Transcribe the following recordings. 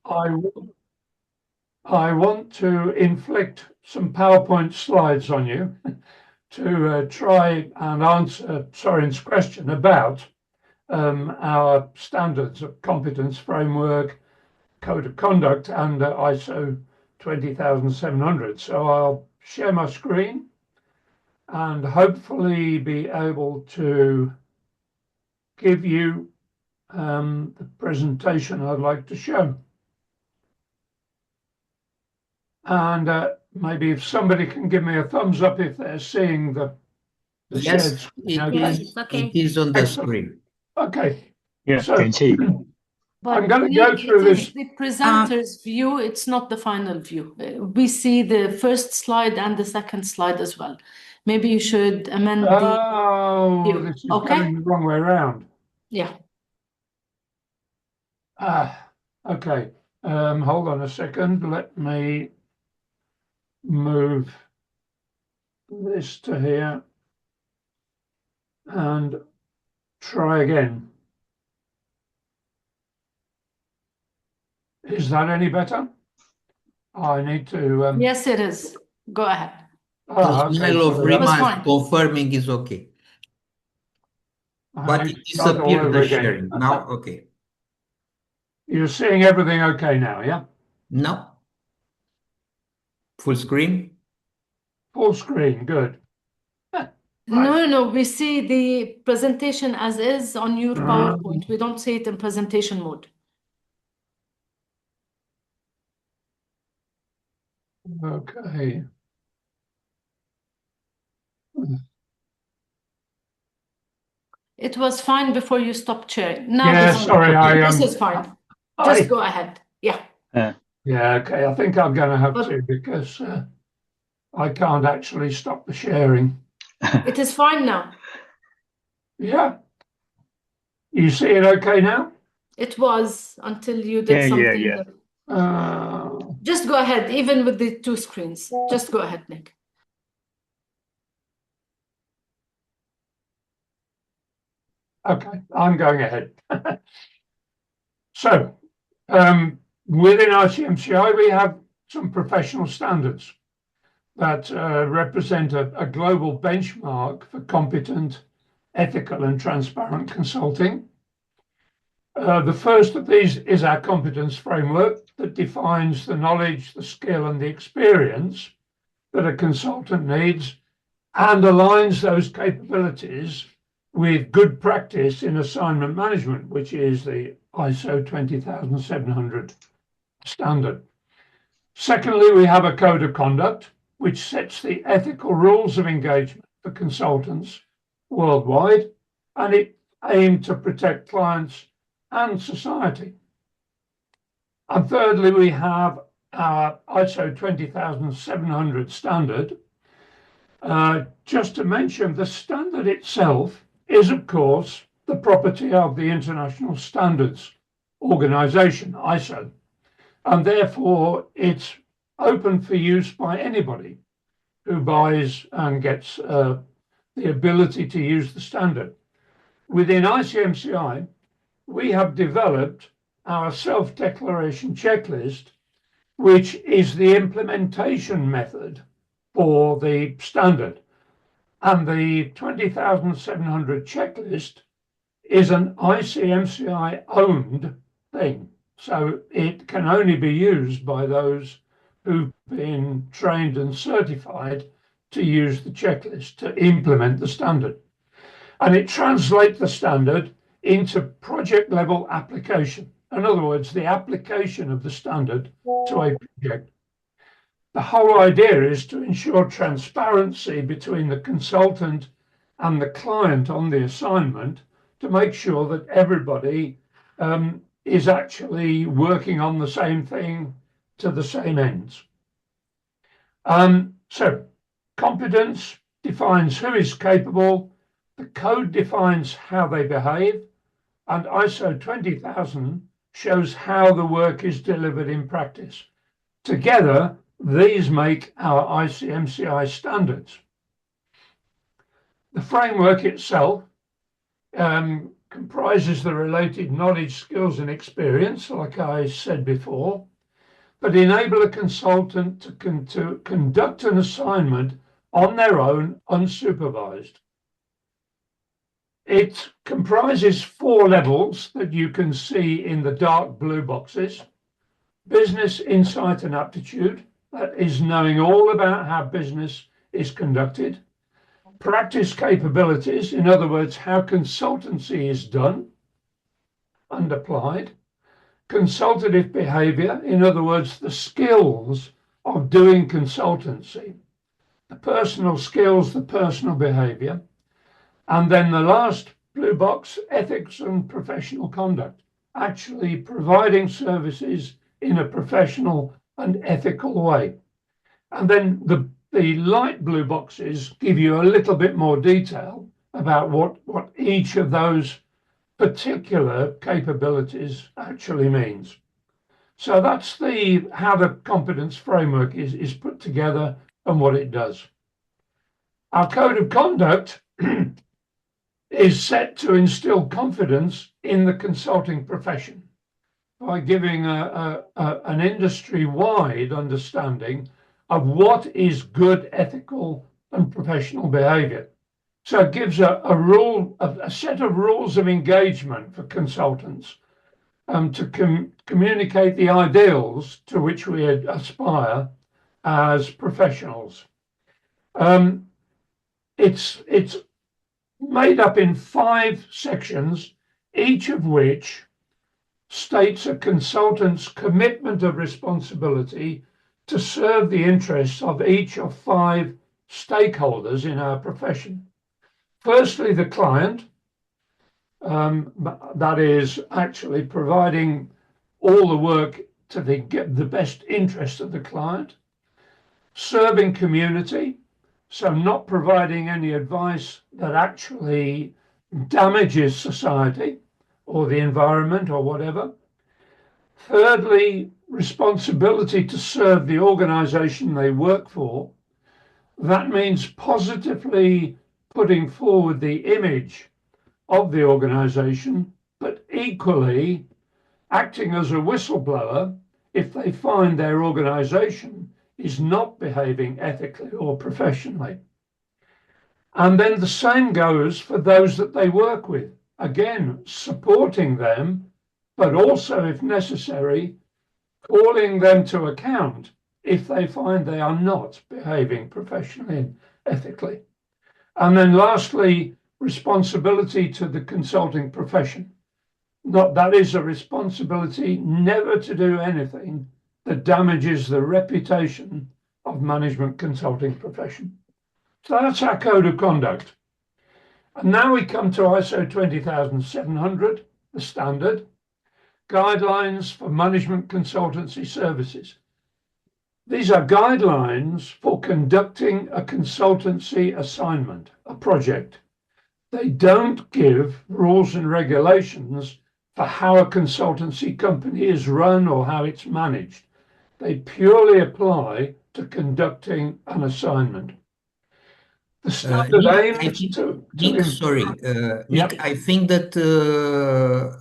I want to inflict some PowerPoint slides on you to try and answer Sorin's question about our standards of competence framework, code of conduct, and ISO 20700. So I'll share my screen and hopefully be able to give you the presentation I'd like to show. And maybe if somebody can give me a thumbs up if they're seeing the Yes, it is on the screen. Okay. Yeah, So, can see. I'm going to go through this. The presenter's view, it's not the final view. We see the first slide and the second slide as well. Maybe you should amend the view. This is going the wrong way around. Yeah. Okay. Hold on a second. Let me move this to here and try again. Is that any better? I need to... Yes, it is. Go ahead. The smell of remarks confirming is okay. But it disappeared the sharing. Now, okay. You're seeing everything okay now, yeah? No. Full screen? Full screen, good. No, we see the presentation as is on your PowerPoint. We don't see it in presentation mode. Okay. It was fine before you stopped sharing. Now this is fine. Just go ahead. Yeah. Yeah, okay. I think I'm going to have to because I can't actually stop the sharing. It is fine now. Yeah. You see it okay now? It was until you did something. Yeah. Just go ahead, even with the two screens. Just go ahead, Nick. Okay, I'm going ahead. So, within ICMCI, we have some professional standards that represent a global benchmark for competent, ethical, and transparent consulting. The first of these is our competence framework that defines the knowledge, the skill, and the experience that a consultant needs and aligns those capabilities with good practice in assignment management, which is the ISO 20700 standard. Secondly, we have a code of conduct, which sets the ethical rules of engagement for consultants worldwide, and it aims to protect clients and society. And thirdly, we have our ISO 20700 standard. Just to mention, the standard itself is, of course, the property of the International Standards Organization, ISO, and therefore it's open for use by anybody who buys and gets the ability to use the standard. Within ICMCI, we have developed our self-declaration checklist, which is the implementation method for the standard. And the 20700 checklist is an ICMCI owned thing. So it can only be used by those who've been trained and certified to use the checklist to implement the standard. And it translates the standard into project level application. In other words, the application of the standard to a project. The whole idea is to ensure transparency between the consultant and the client on the assignment to make sure that everybody is actually working on the same thing to the same ends. So competence defines who is capable, the code defines how they behave, and ISO 20000 shows how the work is delivered in practice. Together, these make our ICMCI standards. The framework itself comprises the related knowledge, skills, and experience, like I said before, but enable a consultant to conduct an assignment on their own, unsupervised. It comprises 4 levels that you can see in the dark blue boxes. Business insight and aptitude, that is knowing all about how business is conducted. Practice capabilities, in other words, how consultancy is done and applied. Consultative behavior, in other words, the skills of doing consultancy, the personal skills, the personal behavior. And then the last blue box, ethics and professional conduct, actually providing services in a professional and ethical way. And then the light blue boxes give you a little bit more detail about what each of those particular capabilities actually means. So that's how the competence framework is put together and what it does. Our code of conduct is set to instill confidence in the consulting profession by giving an industry-wide understanding of what is good ethical and professional behavior. So it gives a set of rules of engagement for consultants to communicate the ideals to which we aspire as professionals. It's made up in 5 sections, each of which states a consultant's commitment of responsibility to serve the interests of each of 5 stakeholders in our profession. Firstly, the client, that is actually providing all the work to get the best interest of the client. Serving community, so not providing any advice that actually damages society or the environment or whatever. Thirdly, responsibility to serve the organization they work for. That means positively putting forward the image of the organization, but equally acting as a whistleblower if they find their organization is not behaving ethically or professionally. And then the same goes for those that they work with. Again, supporting them, but also, if necessary, calling them to account if they find they are not behaving professionally and ethically. And then lastly, responsibility to the consulting profession. That is a responsibility never to do anything that damages the reputation of management consulting profession. So that's our code of conduct. And now we come to ISO 20700, the standard, guidelines for management consultancy services. These are guidelines for conducting a consultancy assignment, a project. They don't give rules and regulations for how a consultancy company is run or how it's managed. They purely apply to conducting an assignment. The standard Nick, sorry, Nick, I think that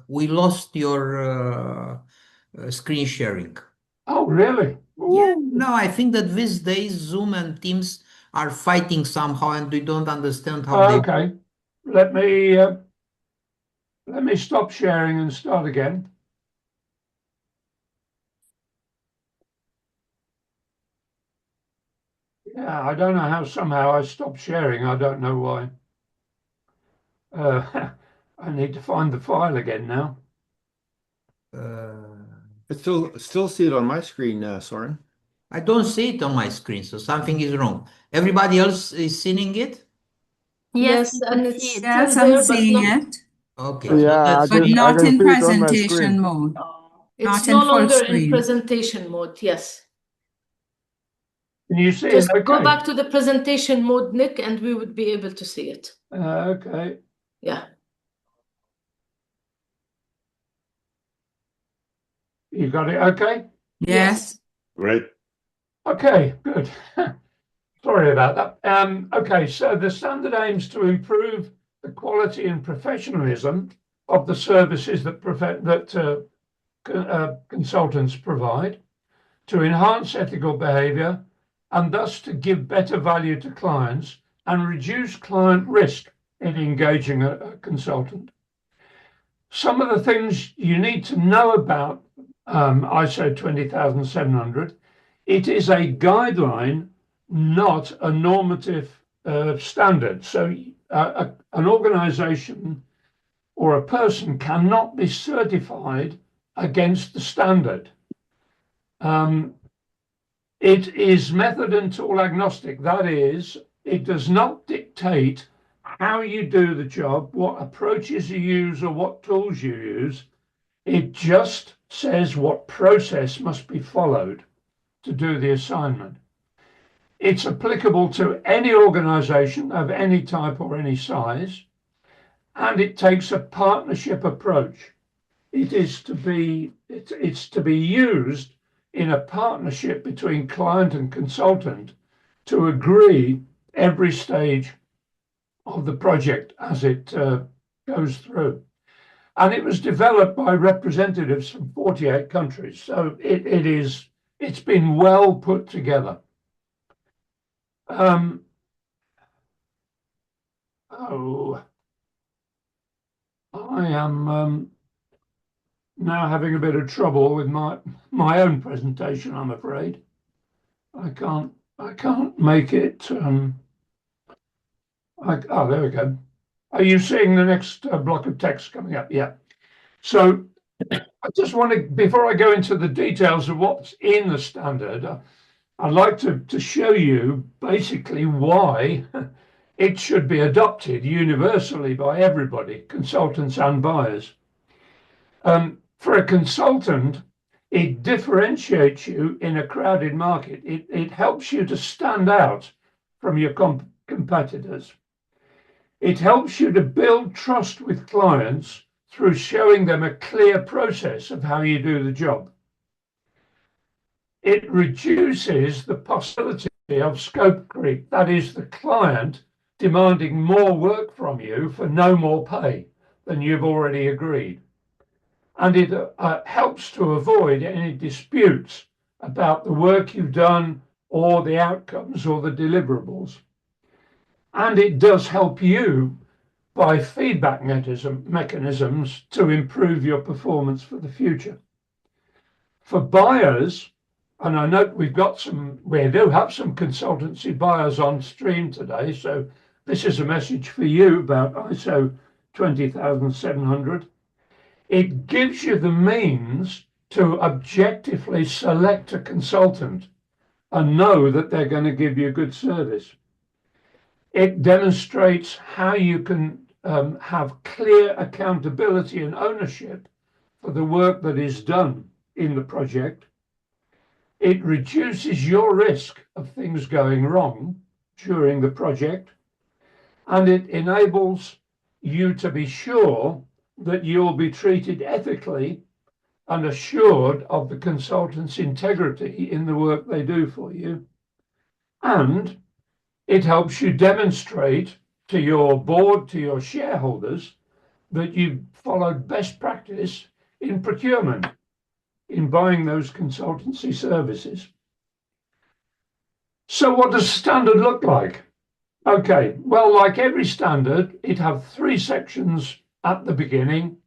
we lost your screen sharing. Oh, really? Yeah, no, I think that these days Zoom and Teams are fighting somehow, and we don't understand how they. Okay, let me stop sharing and start again. Yeah, I don't know how somehow I stopped sharing. I don't know why. I need to find the file again now. I still see it on my screen, Sorin. I don't see it on my screen, so something is wrong. Everybody else is seeing it? Yes, and it's Yes, still I'm there, seeing but not, it, Okay. Yeah, that's but I not can in see it on my presentation screen. mode. it's Not no in full longer in screen. presentation mode. Yes. Can you see Just it? Okay. go back to the presentation mode, Nick, and we would be able to see it. Okay. Yeah. You got it okay? Yes. Right. Okay, good. Sorry about that. Okay, so the standard aims to improve the quality and professionalism of the services that consultants provide, to enhance ethical behavior, and thus to give better value to clients and reduce client risk in engaging a consultant. Some of the things you need to know about ISO 20700, it is a guideline, not a normative standard. So an organization or a person cannot be certified against the standard. It is method and tool agnostic. That is, it does not dictate how you do the job, what approaches you use or what tools you use. It just says what process must be followed to do the assignment. It's applicable to any organization of any type or any size, and it takes a partnership approach. It's to be used in a partnership between client and consultant to agree every stage of the project as it goes through. And it was developed by representatives from 48 countries. So it's been well put together. I am now having a bit of trouble with my own presentation, I'm afraid. I can't make it. There we go. Are you seeing the next block of text coming up? Yeah. So I just want to, before I go into the details of what's in the standard, I'd like to show you basically why it should be adopted universally by everybody, consultants and buyers. For a consultant, it differentiates you in a crowded market. It helps you to stand out from your competitors. It helps you to build trust with clients through showing them a clear process of how you do the job. It reduces the possibility of scope creep, that is, the client demanding more work from you for no more pay than you've already agreed. And it helps to avoid any disputes about the work you've done or the outcomes or the deliverables. And it does help you by feedback mechanisms to improve your performance for the future. For buyers, and I note we do have some consultancy buyers on stream today, so this is a message for you about ISO 20700. It gives you the means to objectively select a consultant and know that they're going to give you good service. It demonstrates how you can have clear accountability and ownership for the work that is done in the project. It reduces your risk of things going wrong during the project, and it enables you to be sure that you'll be treated ethically and assured of the consultant's integrity in the work they do for you. And it helps you demonstrate to your board, to your shareholders, that you've followed best practice in procurement, in buying those consultancy services. So what does standard look like? Okay, well, like every standard, it has 3 sections at the beginning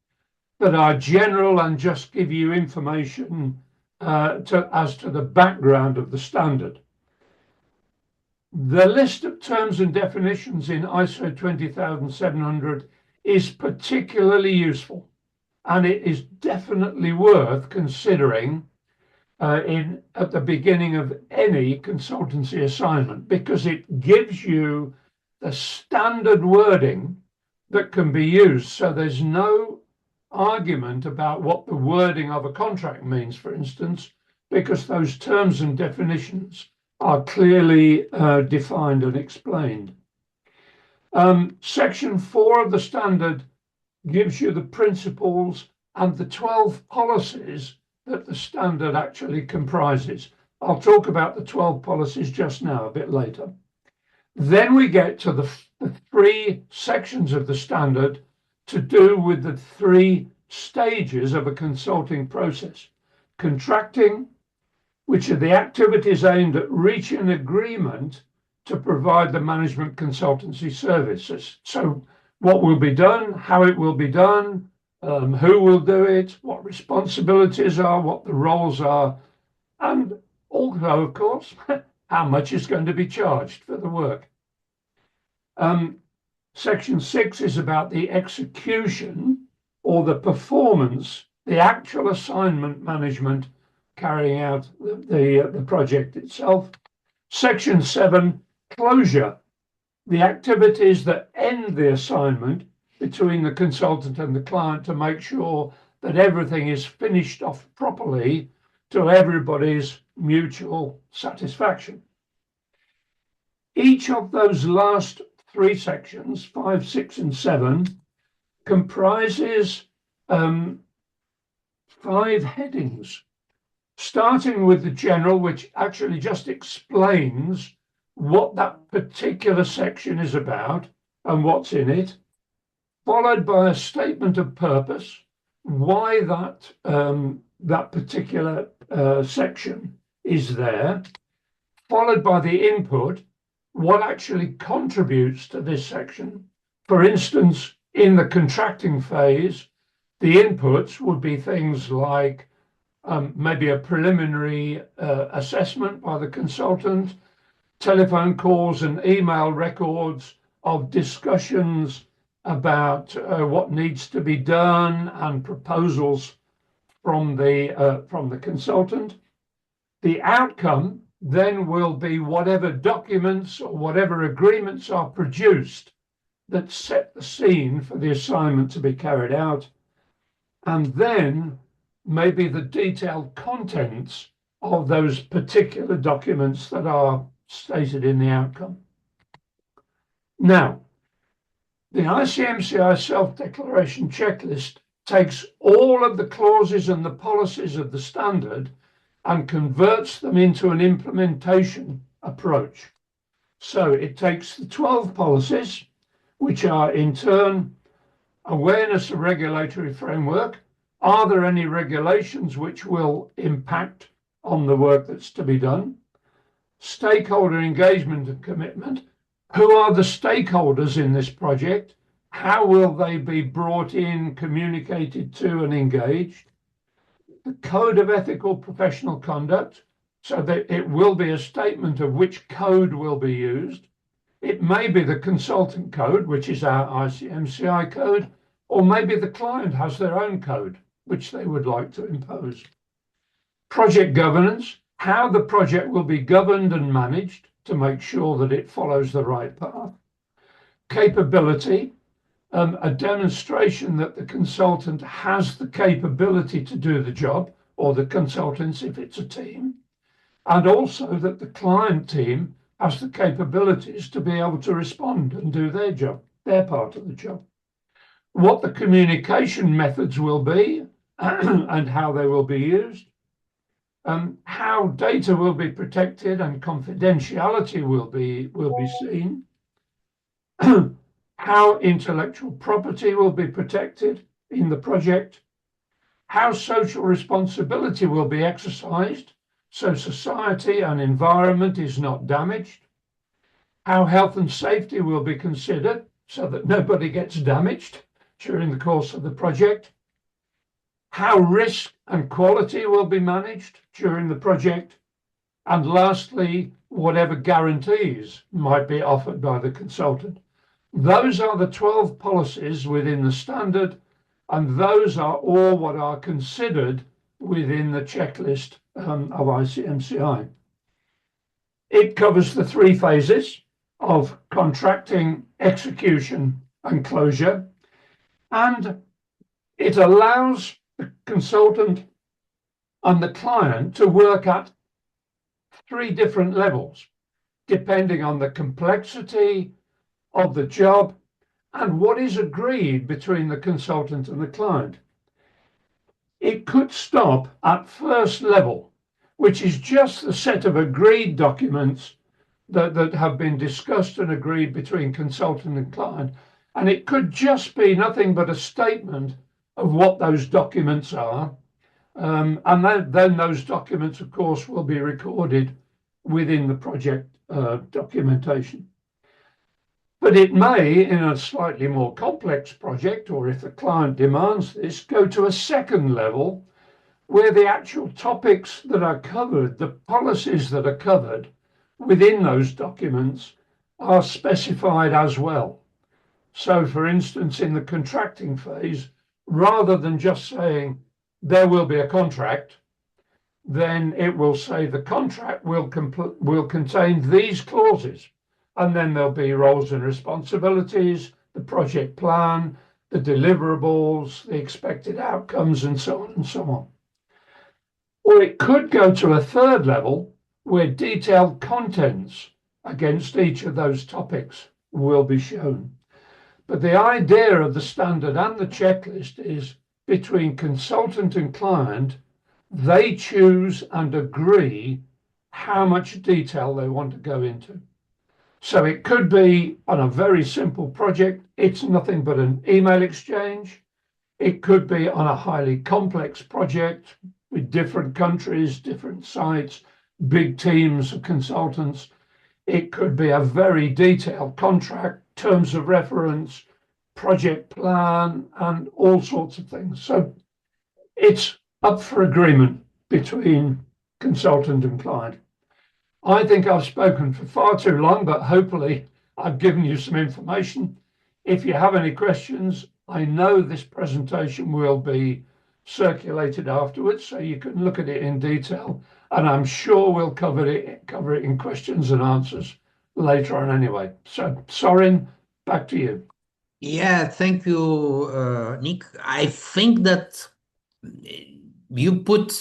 that are general and just give you information as to the background of the standard. The list of terms and definitions in ISO 20700 is particularly useful, and it is definitely worth considering at the beginning of any consultancy assignment, because it gives you the standard wording that can be used. So there's no argument about what the wording of a contract means, for instance, because those terms and definitions are clearly defined and explained. Section 4 of the standard gives you the principles and the 12 policies that the standard actually comprises. I'll talk about the 12 policies just now, a bit later. Then we get to the 3 sections of the standard to do with the three stages of a consulting process. Contracting, which are the activities aimed at reaching an agreement to provide the management consultancy services. So what will be done, how it will be done, who will do it, what responsibilities are, what the roles are, and also, of course, how much is going to be charged for the work. Section 6 is about the execution or the performance, the actual assignment management carrying out the project itself. Section 7, closure, the activities that end the assignment between the consultant and the client to make sure that everything is finished off properly to everybody's mutual satisfaction. Each of those last three sections, 5, 6, and 7, comprises 5 headings, starting with the general, which actually just explains what that particular section is about and what's in it, followed by a statement of purpose, why that particular section is there, followed by the input, what actually contributes to this section. For instance, in the contracting phase, the inputs would be things like maybe a preliminary assessment by the consultant, telephone calls and email records of discussions about what needs to be done and proposals from the consultant. The outcome then will be whatever documents or whatever agreements are produced that set the scene for the assignment to be carried out, and then maybe the detailed contents of those particular documents that are stated in the outcome. Now, the ICMCI self-declaration checklist takes all of the clauses and the policies of the standard and converts them into an implementation approach. So it takes the 12 policies, which are in turn awareness of regulatory framework. Are there any regulations which will impact on the work that's to be done? Stakeholder engagement and commitment. Who are the stakeholders in this project? How will they be brought in, communicated to, and engaged? The code of ethical professional conduct, so that it will be a statement of which code will be used. It may be the consultant code, which is our ICMCI code, or maybe the client has their own code, which they would like to impose. Project governance, how the project will be governed and managed to make sure that it follows the right path. Capability, a demonstration that the consultant has the capability to do the job, or the consultants if it's a team, and also that the client team has the capabilities to be able to respond and do their job, their part of the job. What the communication methods will be and how they will be used, how data will be protected and confidentiality will be seen, how intellectual property will be protected in the project, how social responsibility will be exercised so society and environment is not damaged, how health and safety will be considered so that nobody gets damaged during the course of the project, how risk and quality will be managed during the project, and lastly, whatever guarantees might be offered by the consultant. Those are the 12 policies within the standard, and those are all what are considered within the checklist of ICMCI. It covers the 3 phases of contracting, execution, and closure, and it allows the consultant and the client to work at 3 different levels, depending on the complexity of the job and what is agreed between the consultant and the client. It could stop at first level, which is just the set of agreed documents that have been discussed and agreed between consultant and client, And it could just be nothing but a statement of what those documents are. And then those documents, of course, will be recorded within the project documentation. But it may, in a slightly more complex project, or if the client demands this, go to a second level where the actual topics that are covered, the policies that are covered within those documents are specified as well. So, for instance, in the contracting phase, rather than just saying there will be a contract, then it will say the contract will contain these clauses. And then there'll be roles and responsibilities, the project plan, the deliverables, the expected outcomes, and so on and so on. Or it could go to a third level where detailed contents against each of those topics will be shown. But the idea of the standard and the checklist is between consultant and client, they choose and agree how much detail they want to go into. So it could be on a very simple project, it's nothing but an email exchange. It could be on a highly complex project with different countries, different sites, big teams of consultants. It could be a very detailed contract, terms of reference, project plan, and all sorts of things. So it's up for agreement between consultant and client. I think I've spoken for far too long, but hopefully I've given you some information. If you have any questions, I know this presentation will be circulated afterwards, so you can look at it in detail, and I'm sure we'll cover it in questions and answers later on anyway. So, Sorin, back to you. Yeah, thank you, Nick. I think that you put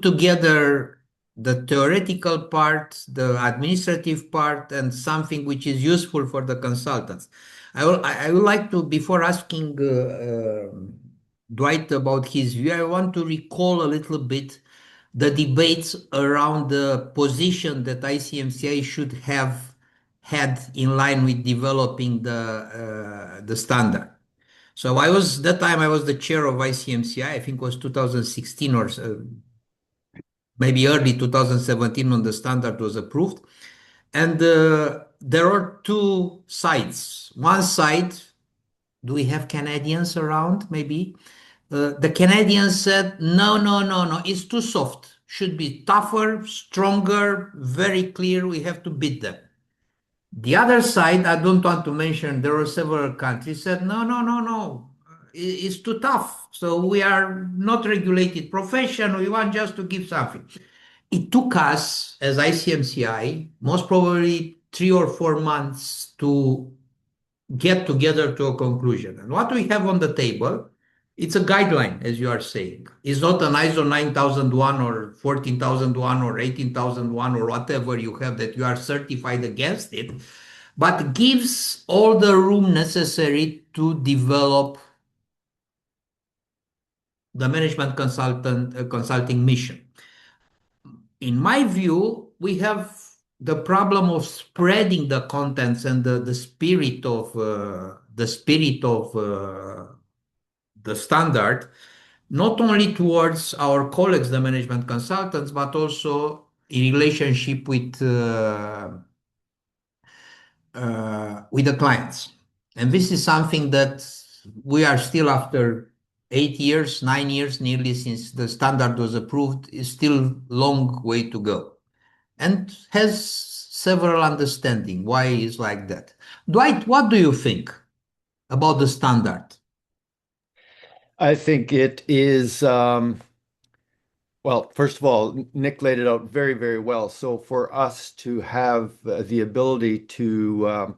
together the theoretical part, the administrative part, and something which is useful for the consultants. I would like to, before asking Dwight about his view, I want to recall a little bit the debates around the position that ICMCI should have had in line with developing the standard. So that time I was the chair of ICMCI, I think it was 2016 or maybe early 2017 when the standard was approved. And there are two sides. One side, do we have Canadians around maybe? The Canadians said, no, it's too soft. Should be tougher, stronger, very clear. We have to beat them. The other side, I don't want to mention, there were several countries said, no, it's too tough. So we are not regulated profession. We want just to give something. It took us, as ICMCI, most probably 3 or 4 months to get together to a conclusion. And what we have on the table, it's a guideline, as you are saying. It's not an ISO 9001 or 14001 or 18001 or whatever you have that you are certified against it, but gives all the room necessary to develop the management consulting mission. In my view, we have the problem of spreading the contents and the spirit of the standard, not only towards our colleagues, the management consultants, but also in relationship with the clients. And this is something that we are still, after 8 years, 9 years nearly since the standard was approved, is still long way to go, and has several understanding why it's like that. Dwight, what do you think about the standard? I think it is, well, first of all, Nick laid it out very, very well. So for us to have the ability to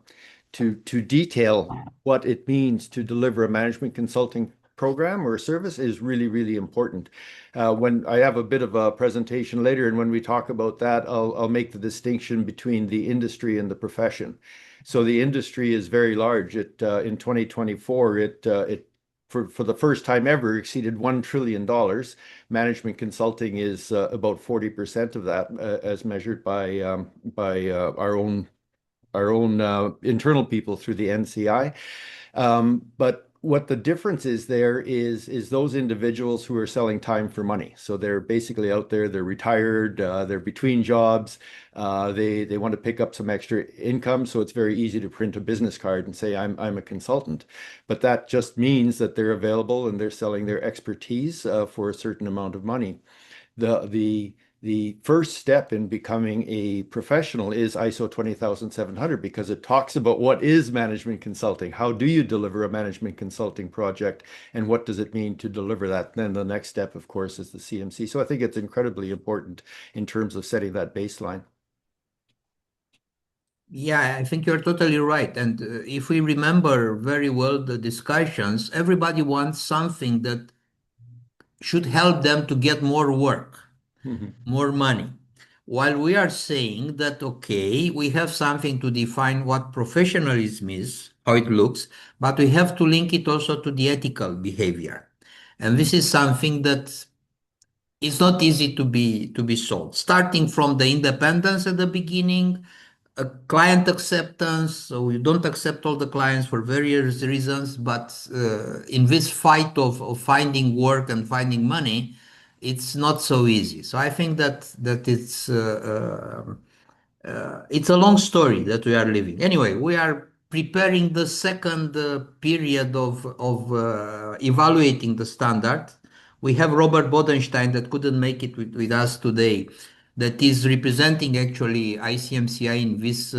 detail what it means to deliver a management consulting program or a service is really, really important. When I have a bit of a presentation later, and when we talk about that, I'll make the distinction between the industry and the profession. So the industry is very large. In 2024, it for the first time ever exceeded $1 trillion. Management consulting is about 40% of that, as measured by our own internal people through the NCI. But what the difference is there is those individuals who are selling time for money. So they're basically out there, they're retired, they're between jobs, they want to pick up some extra income. So it's very easy to print a business card and say, I'm a consultant. But that just means that they're available and they're selling their expertise for a certain amount of money. The first step in becoming a professional is ISO 20700 because it talks about what is management consulting. How do you deliver a management consulting project and what does it mean to deliver that? Then the next step, of course, is the CMC. So I think it's incredibly important in terms of setting that baseline. Yeah, I think you're totally right. And if we remember very well the discussions, everybody wants something that should help them to get more work, more money. While we are saying that, okay, we have something to define what professionalism is, how it looks, but we have to link it also to the ethical behavior. And this is something that is not easy to be solved. Starting from the independence at the beginning, a client acceptance, so you don't accept all the clients for various reasons, but in this fight of finding work and finding money, it's not so easy. So I think that it's a long story that we are living. Anyway, we are preparing the second period of evaluating the standard. We have Robert Bodenstein that couldn't make it with us today, that is representing actually ICMCI in this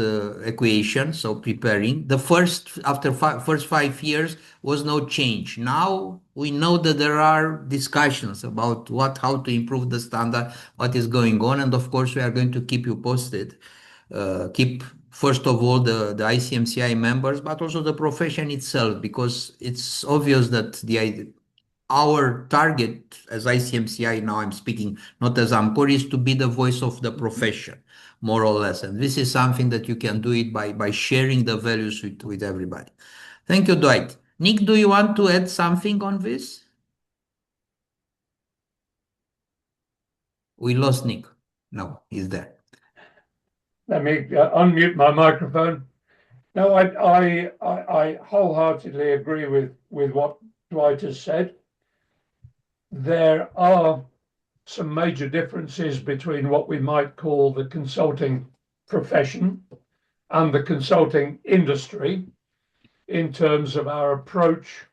equation, so preparing. The first, after first 5 years was no change. Now we know that there are discussions about how to improve the standard, what is going on, and of course we are going to keep you posted. Keep first of all the ICMCI members, but also the profession itself, because it's obvious that our target as ICMCI, now I'm speaking not as AMCOR, is to be the voice of the profession, more or less. And this is something that you can do it by sharing the values with everybody. Thank you, Dwight. Nick, do you want to add something on this? We lost Nick. No, he's there. Let me unmute my microphone. No, I wholeheartedly agree with what Dwight has said. There are some major differences between what we might call the consulting profession and the consulting industry in terms of our approach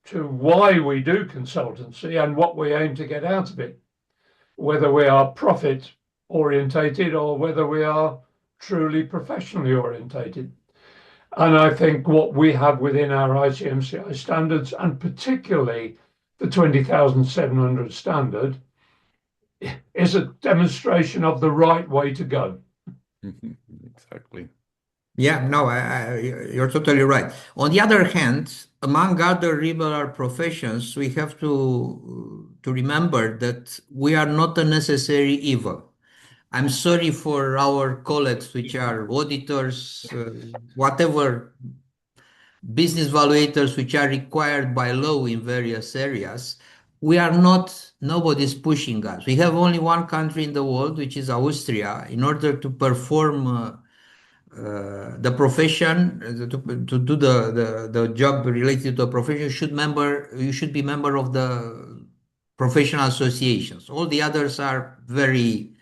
to why we do consultancy and what we aim to get out of it, whether we are profit orientated or whether we are truly professionally orientated. And I think what we have within our ICMCI standards, and particularly the 20,700 standard, is a demonstration of the right way to go. Exactly. Yeah, no, you're totally right. On the other hand, among other liberal professions, we have to remember that we are not a necessary evil. I'm sorry for our colleagues, which are auditors, whatever business evaluators, which are required by law in various areas. We are not, nobody's pushing us. We have only one country in the world, which is Austria. In order to perform the profession, to do the job related to the profession, you should be member of the professional associations. All the others are very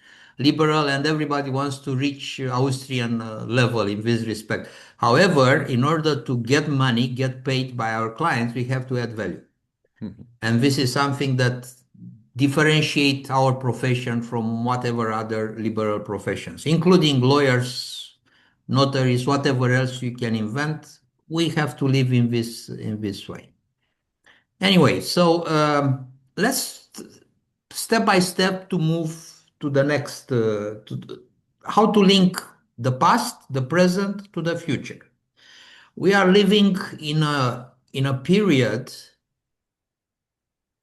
liberal, and everybody wants to reach Austrian level in this respect. However, in order to get money, get paid by our clients, we have to add value. And this is something that differentiates our profession from whatever other liberal professions, including lawyers, notaries, whatever else you can invent. We have to live in this way. Anyway, so let's step by step to move to the next, how to link the past, the present to the future. We are living in a period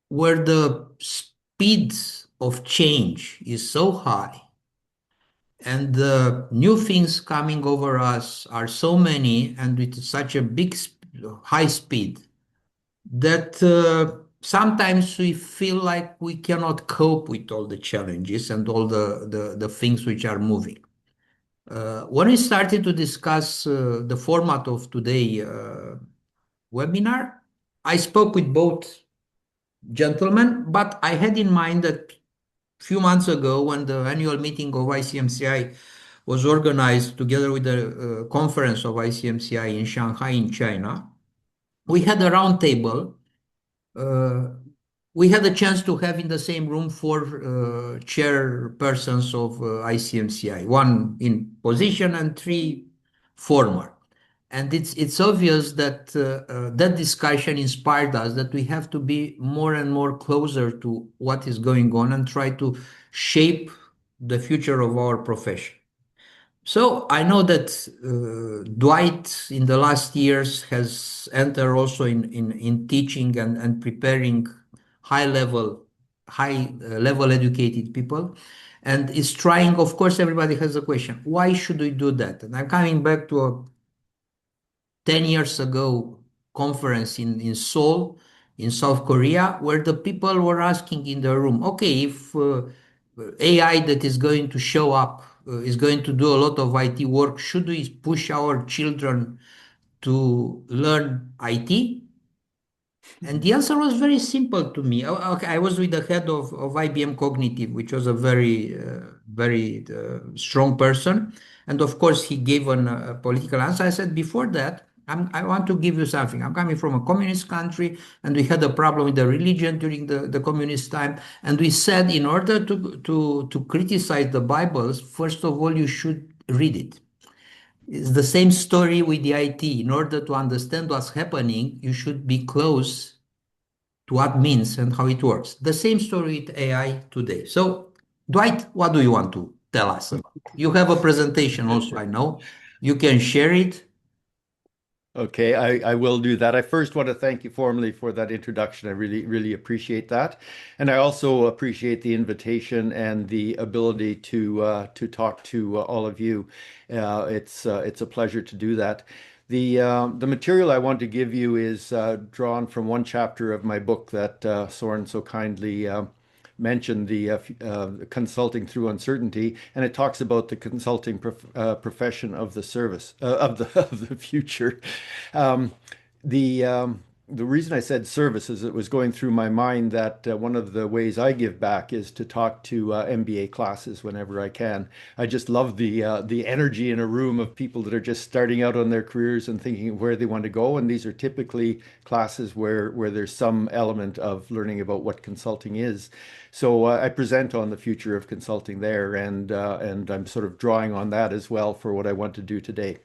where the speed of change is so high and the new things coming over us are so many and with such a high speed that sometimes we feel like we cannot cope with all the challenges and all the things which are moving. When we started to discuss the format of today webinar, I spoke with both gentlemen, but I had in mind that few months ago, when the annual meeting of ICMCI was organized together with the conference of ICMCI in Shanghai in China, we had a round table. We had a chance to have in the same room four chairpersons of ICMCI, one in position and three former. And it's obvious that that discussion inspired us that we have to be more and more closer to what is going on and try to shape the future of our profession. So I know that Dwight in the last years has entered also in teaching and preparing high level educated people, and is trying. Of course, everybody has a question: why should we do that? And I'm coming back to a 10 years ago conference in Seoul, in South Korea, where the people were asking in the room, okay, if AI that is going to show up is going to do a lot of IT work, should we push our children to learn IT? And the answer was very simple to me. Okay, I was with the head of IBM Cognitive, which was a very strong person. And of course, he gave a political answer. I said, before that, I want to give you something. I'm coming from a communist country, and we had a problem with the religion during the communist time. And we said, in order to criticize the Bibles, first of all, you should read it. It's the same story with the IT. In order to understand what's happening, you should be close to what means and how it works. The same story with AI today. So, Dwight, what do you want to tell us about? You have a presentation also, I know. You can share it. Okay, I will do that. I first want to thank you formally for that introduction. I really appreciate that. And I also appreciate the invitation and the ability to talk to all of you. It's a pleasure to do that. The material I want to give you is drawn from one chapter of my book that Sorin so kindly mentioned, the consulting through uncertainty, and it talks about the consulting profession of the service of the future. Um, the reason I said service is it was going through my mind that one of the ways I give back is to talk to MBA classes whenever I can. I just love the energy in a room of people that are just starting out on their careers and thinking where they want to go. And these are typically classes where there's some element of learning about what consulting is. So I present on the future of consulting there, and I'm sort of drawing on that as well for what I want to do today.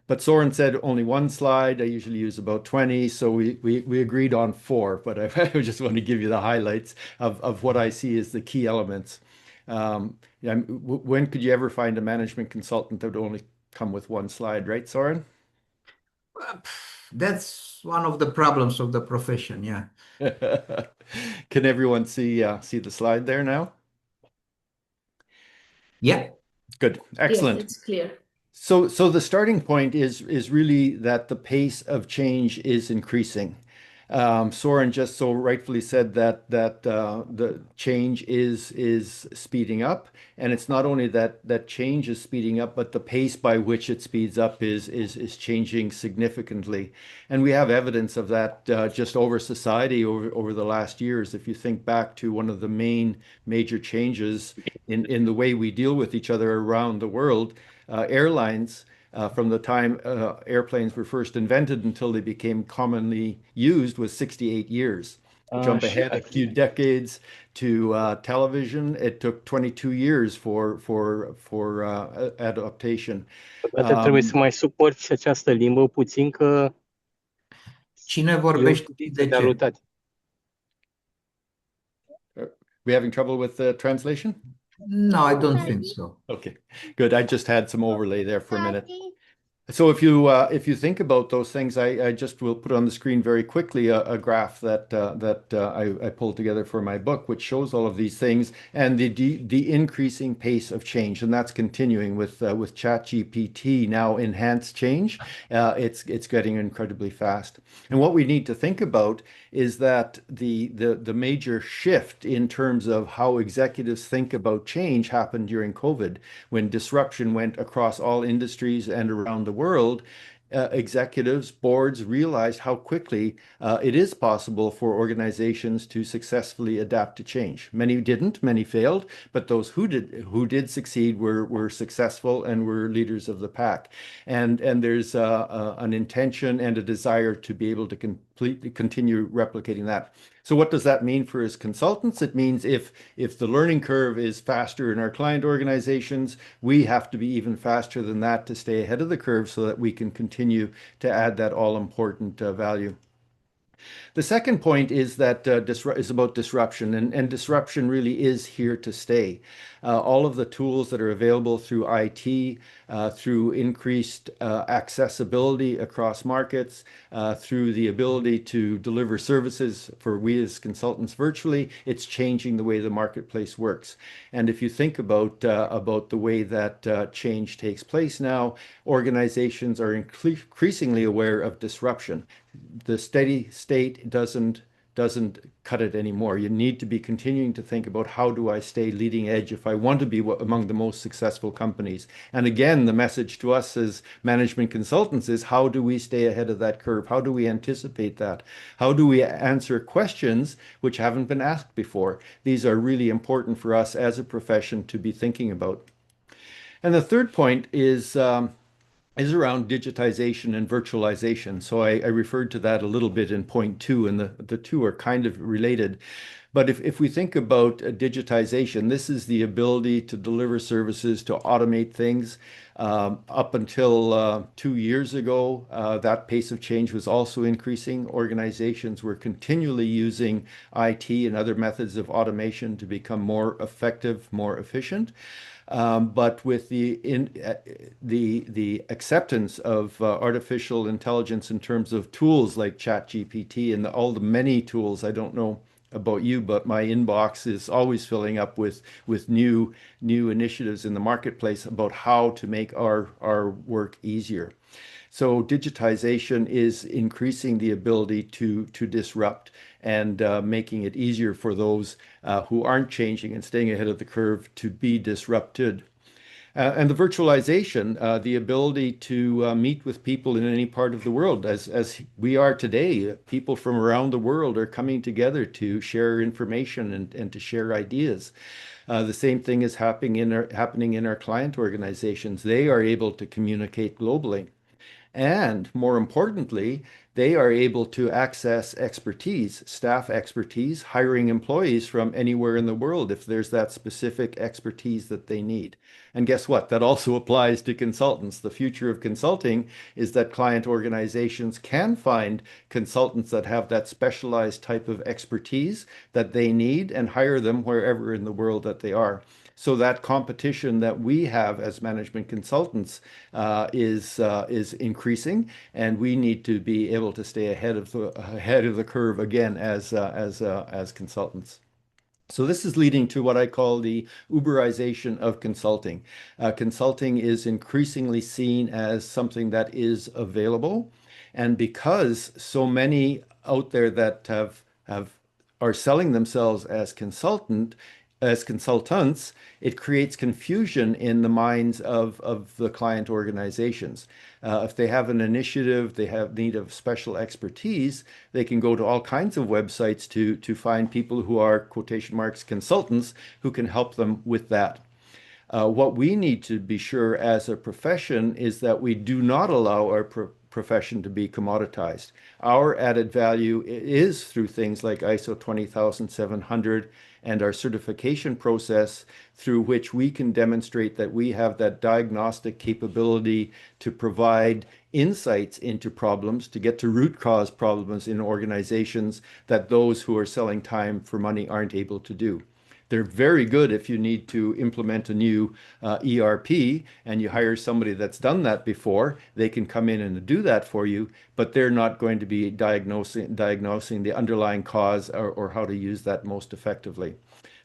But Sorin said only one slide. I usually use about 20, so we agreed on 4, but I just want to give you the highlights of what I see as the key elements. Yeah, when could you ever find a management consultant that would only come with one slide, right, Sorin? That's one of the problems of the profession, yeah. Can everyone see the slide there now? Yeah. Good, excellent. Yes, it's clear. So the starting point is really that the pace of change is increasing. Sorin just so rightfully said that the change is speeding up, and it's not only that change is speeding up, but the pace by which it speeds up is changing significantly, and we have evidence of that just over society over the last years. If you think back to one of the major changes in the way we deal with each other around the world, airlines. From the time airplanes were first invented until they became commonly used was 68 years. Jump ahead a few decades to television, it took 22 years for adaptation. Poate trebuie să mai suport și această limbă puțin că Cine vorbește de ce? rotate. We having trouble with the translation? No, I don't think so. Okay, good. I just had some overlay there for a minute. So if you think about those things, I just will put on the screen very quickly a graph that I pulled together for my book, which shows all of these things and the increasing pace of change, and that's continuing with ChatGPT now enhanced change. It's getting incredibly fast, and what we need to think about is that the major shift in terms of how executives think about change happened during COVID, when disruption went across all industries and around the world. Executives, boards realized how quickly it is possible for organizations to successfully adapt to change. Many didn't, many failed, but those who did succeed were successful and were leaders of the pack. And there's an intention and a desire to be able to continue replicating that. So what does that mean for us consultants? It means if the learning curve is faster in our client organizations, we have to be even faster than that to stay ahead of the curve so that we can continue to add that all-important value. The second point is that is about disruption, and disruption really is here to stay. All of the tools that are available through IT, through increased accessibility across markets, through the ability to deliver services for we as consultants virtually, it's changing the way the marketplace works. And if you think about the way that change takes place now, organizations are increasingly aware of disruption. The steady state doesn't cut it anymore. You need to be continuing to think about, how do I stay leading edge if I want to be among the most successful companies? And again, the message to us as management consultants is, how do we stay ahead of that curve? How do we anticipate that? How do we answer questions which haven't been asked before? These are really important for us as a profession to be thinking about. And the third point is around digitization and virtualization. So I referred to that a little bit in point 2, and the two are kind of related. But if we think about digitization, this is the ability to deliver services, to automate things. Up until 2 years ago, that pace of change was also increasing. Organizations were continually using IT and other methods of automation to become more effective, more efficient. But with the acceptance of artificial intelligence in terms of tools like ChatGPT and all the many tools, I don't know about you, but my inbox is always filling up with new initiatives in the marketplace about how to make our work easier. So digitization is increasing the ability to disrupt and making it easier for those who aren't changing and staying ahead of the curve to be disrupted. And the virtualization, the ability to meet with people in any part of the world, as we are today. People from around the world are coming together to share information and to share ideas. The same thing is happening in our client organizations. They are able to communicate globally. And more importantly, they are able to access expertise, staff expertise, hiring employees from anywhere in the world if there's that specific expertise that they need. And guess what? That also applies to consultants. The future of consulting is that client organizations can find consultants that have that specialized type of expertise that they need and hire them wherever in the world that they are. So that competition that we have as management consultants is increasing, and we need to be able to stay ahead of the curve again as consultants. So this is leading to what I call the Uberization of consulting. Consulting is increasingly seen as something that is available, and because so many out there that are selling themselves as consultants, it creates confusion in the minds of the client organizations. If they have an initiative, they have need of special expertise, they can go to all kinds of websites to find people who are, quotation marks, consultants who can help them with that. What we need to be sure as a profession is that we do not allow our profession to be commoditized. Our added value is through things like ISO 20700 and our certification process, through which we can demonstrate that we have that diagnostic capability to provide insights into problems, to get to root cause problems in organizations that those who are selling time for money aren't able to do. They're very good if you need to implement a new ERP and you hire somebody that's done that before. They can come in and do that for you, but they're not going to be diagnosing the underlying cause or how to use that most effectively.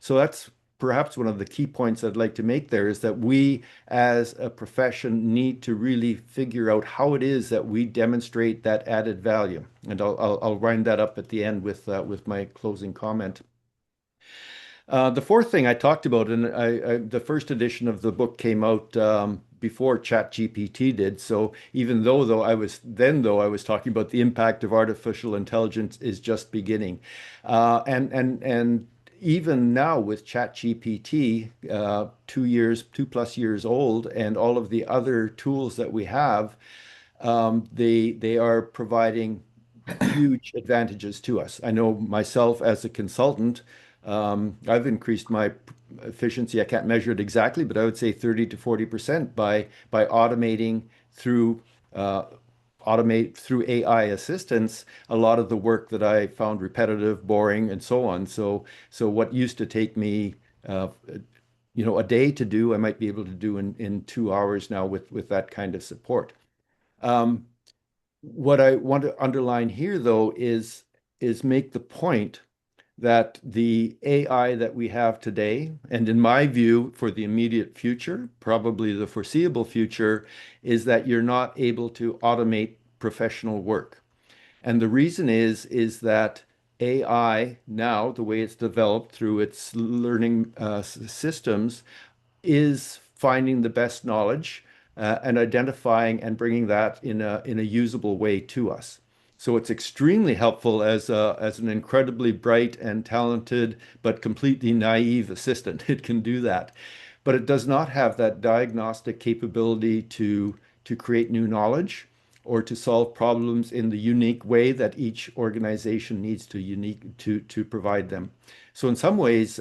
So that's perhaps one of the key points I'd like to make there is that we as a profession need to really figure out how it is that we demonstrate that added value. And I'll wind that up at the end with my closing comment. The fourth thing I talked about, and the first edition of the book came out before ChatGPT did. So even though I was talking about the impact of artificial intelligence is just beginning, and even now with ChatGPT, 2+ years old, and all of the other tools that we have, they are providing huge advantages to us. I know myself as a consultant, I've increased my efficiency. I can't measure it exactly, but I would say 30 to 40% by automating through AI assistance a lot of the work that I found repetitive, boring, and so on. So what used to take me a day to do, I might be able to do in 2 hours now with that kind of support. What I want to underline here, though, is make the point that the AI that we have today, and in my view, for the immediate future, probably the foreseeable future, is that you're not able to automate professional work. And the reason is that AI now, the way it's developed through its learning systems, is finding the best knowledge and identifying and bringing that in a usable way to us. So it's extremely helpful as an incredibly bright and talented but completely naive assistant. It can do that, but it does not have that diagnostic capability to create new knowledge or to solve problems in the unique way that each organization needs to provide them. So in some ways,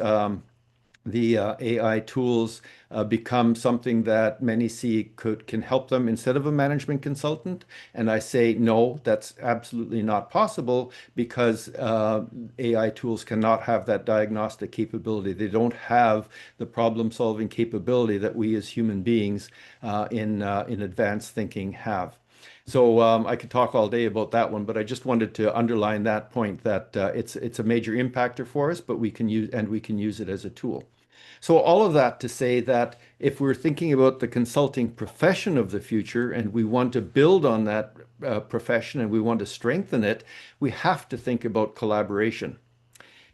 the AI tools become something that many see can help them instead of a management consultant. And I say, no, that's absolutely not possible because AI tools cannot have that diagnostic capability. They don't have the problem-solving capability that we as human beings in advanced thinking have. So I could talk all day about that one, but I just wanted to underline that point that it's a major impactor for us, but we can use it as a tool. So all of that to say that if we're thinking about the consulting profession of the future and we want to build on that profession and we want to strengthen it, we have to think about collaboration.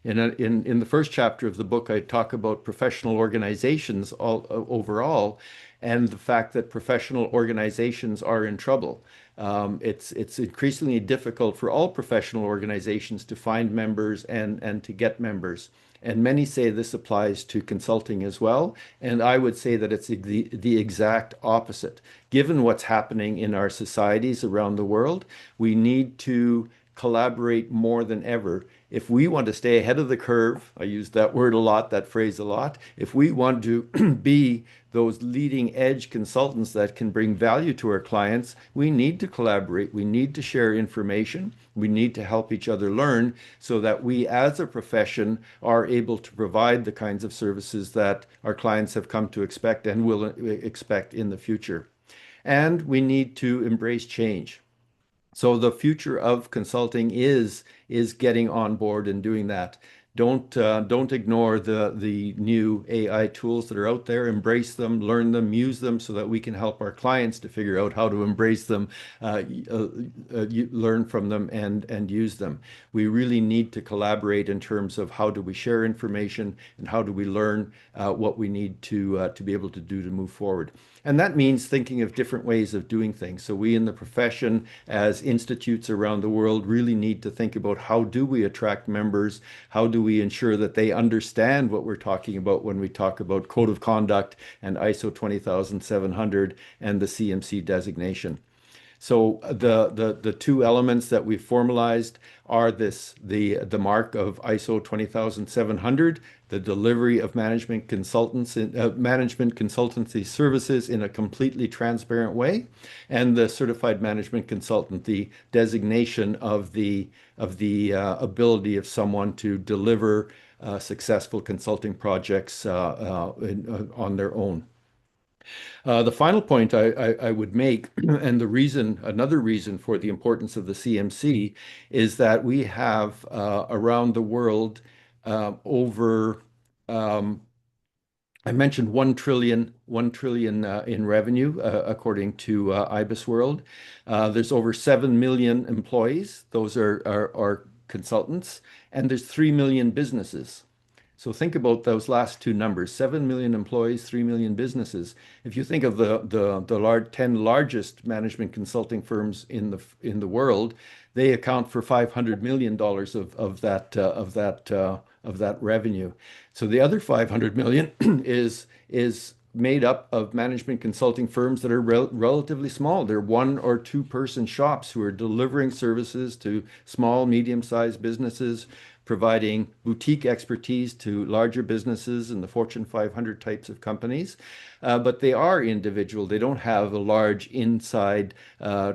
In the first chapter of the book, I talk about professional organizations overall, and the fact that professional organizations are in trouble. It's increasingly difficult for all professional organizations to find members and to get members. And many say this applies to consulting as well. And I would say that it's the exact opposite. Given what's happening in our societies around the world, we need to collaborate more than ever. If we want to stay ahead of the curve, I use that word a lot, that phrase a lot. If we want to be those leading edge consultants that can bring value to our clients, we need to collaborate. We need to share information. We need to help each other learn so that we as a profession are able to provide the kinds of services that our clients have come to expect and will expect in the future. And we need to embrace change. So the future of consulting is getting on board and doing that. Don't ignore the new AI tools that are out there. Embrace them, learn them, use them so that we can help our clients to figure out how to embrace them, learn from them, and use them. We really need to collaborate in terms of how do we share information and how do we learn what we need to be able to do to move forward. And that means thinking of different ways of doing things. So we in the profession, as institutes around the world, really need to think about how do we attract members? How do we ensure that they understand what we're talking about when we talk about code of conduct and ISO 20700 and the CMC designation? So the two elements that we formalized are the mark of ISO 20700, the delivery of management consultancy services in a completely transparent way, and the certified management consultant, the designation of the ability of someone to deliver successful consulting projects on their own. The final point I would make, and another reason for the importance of the CMC, is that we have around the world over I mentioned 1 trillion in revenue, according to IBIS World. There's over 7 million employees. Those are consultants, and there's 3 million businesses. So think about those last two numbers: 7 million employees, 3 million businesses. If you think of the 10 largest management consulting firms in the world, they account for $500 million of that revenue. So the other 500 million is made up of management consulting firms that are relatively small. They're 1 or 2 person shops who are delivering services to small, medium-sized businesses, providing boutique expertise to larger businesses and the Fortune 500 types of companies. But they are individual. They don't have a large inside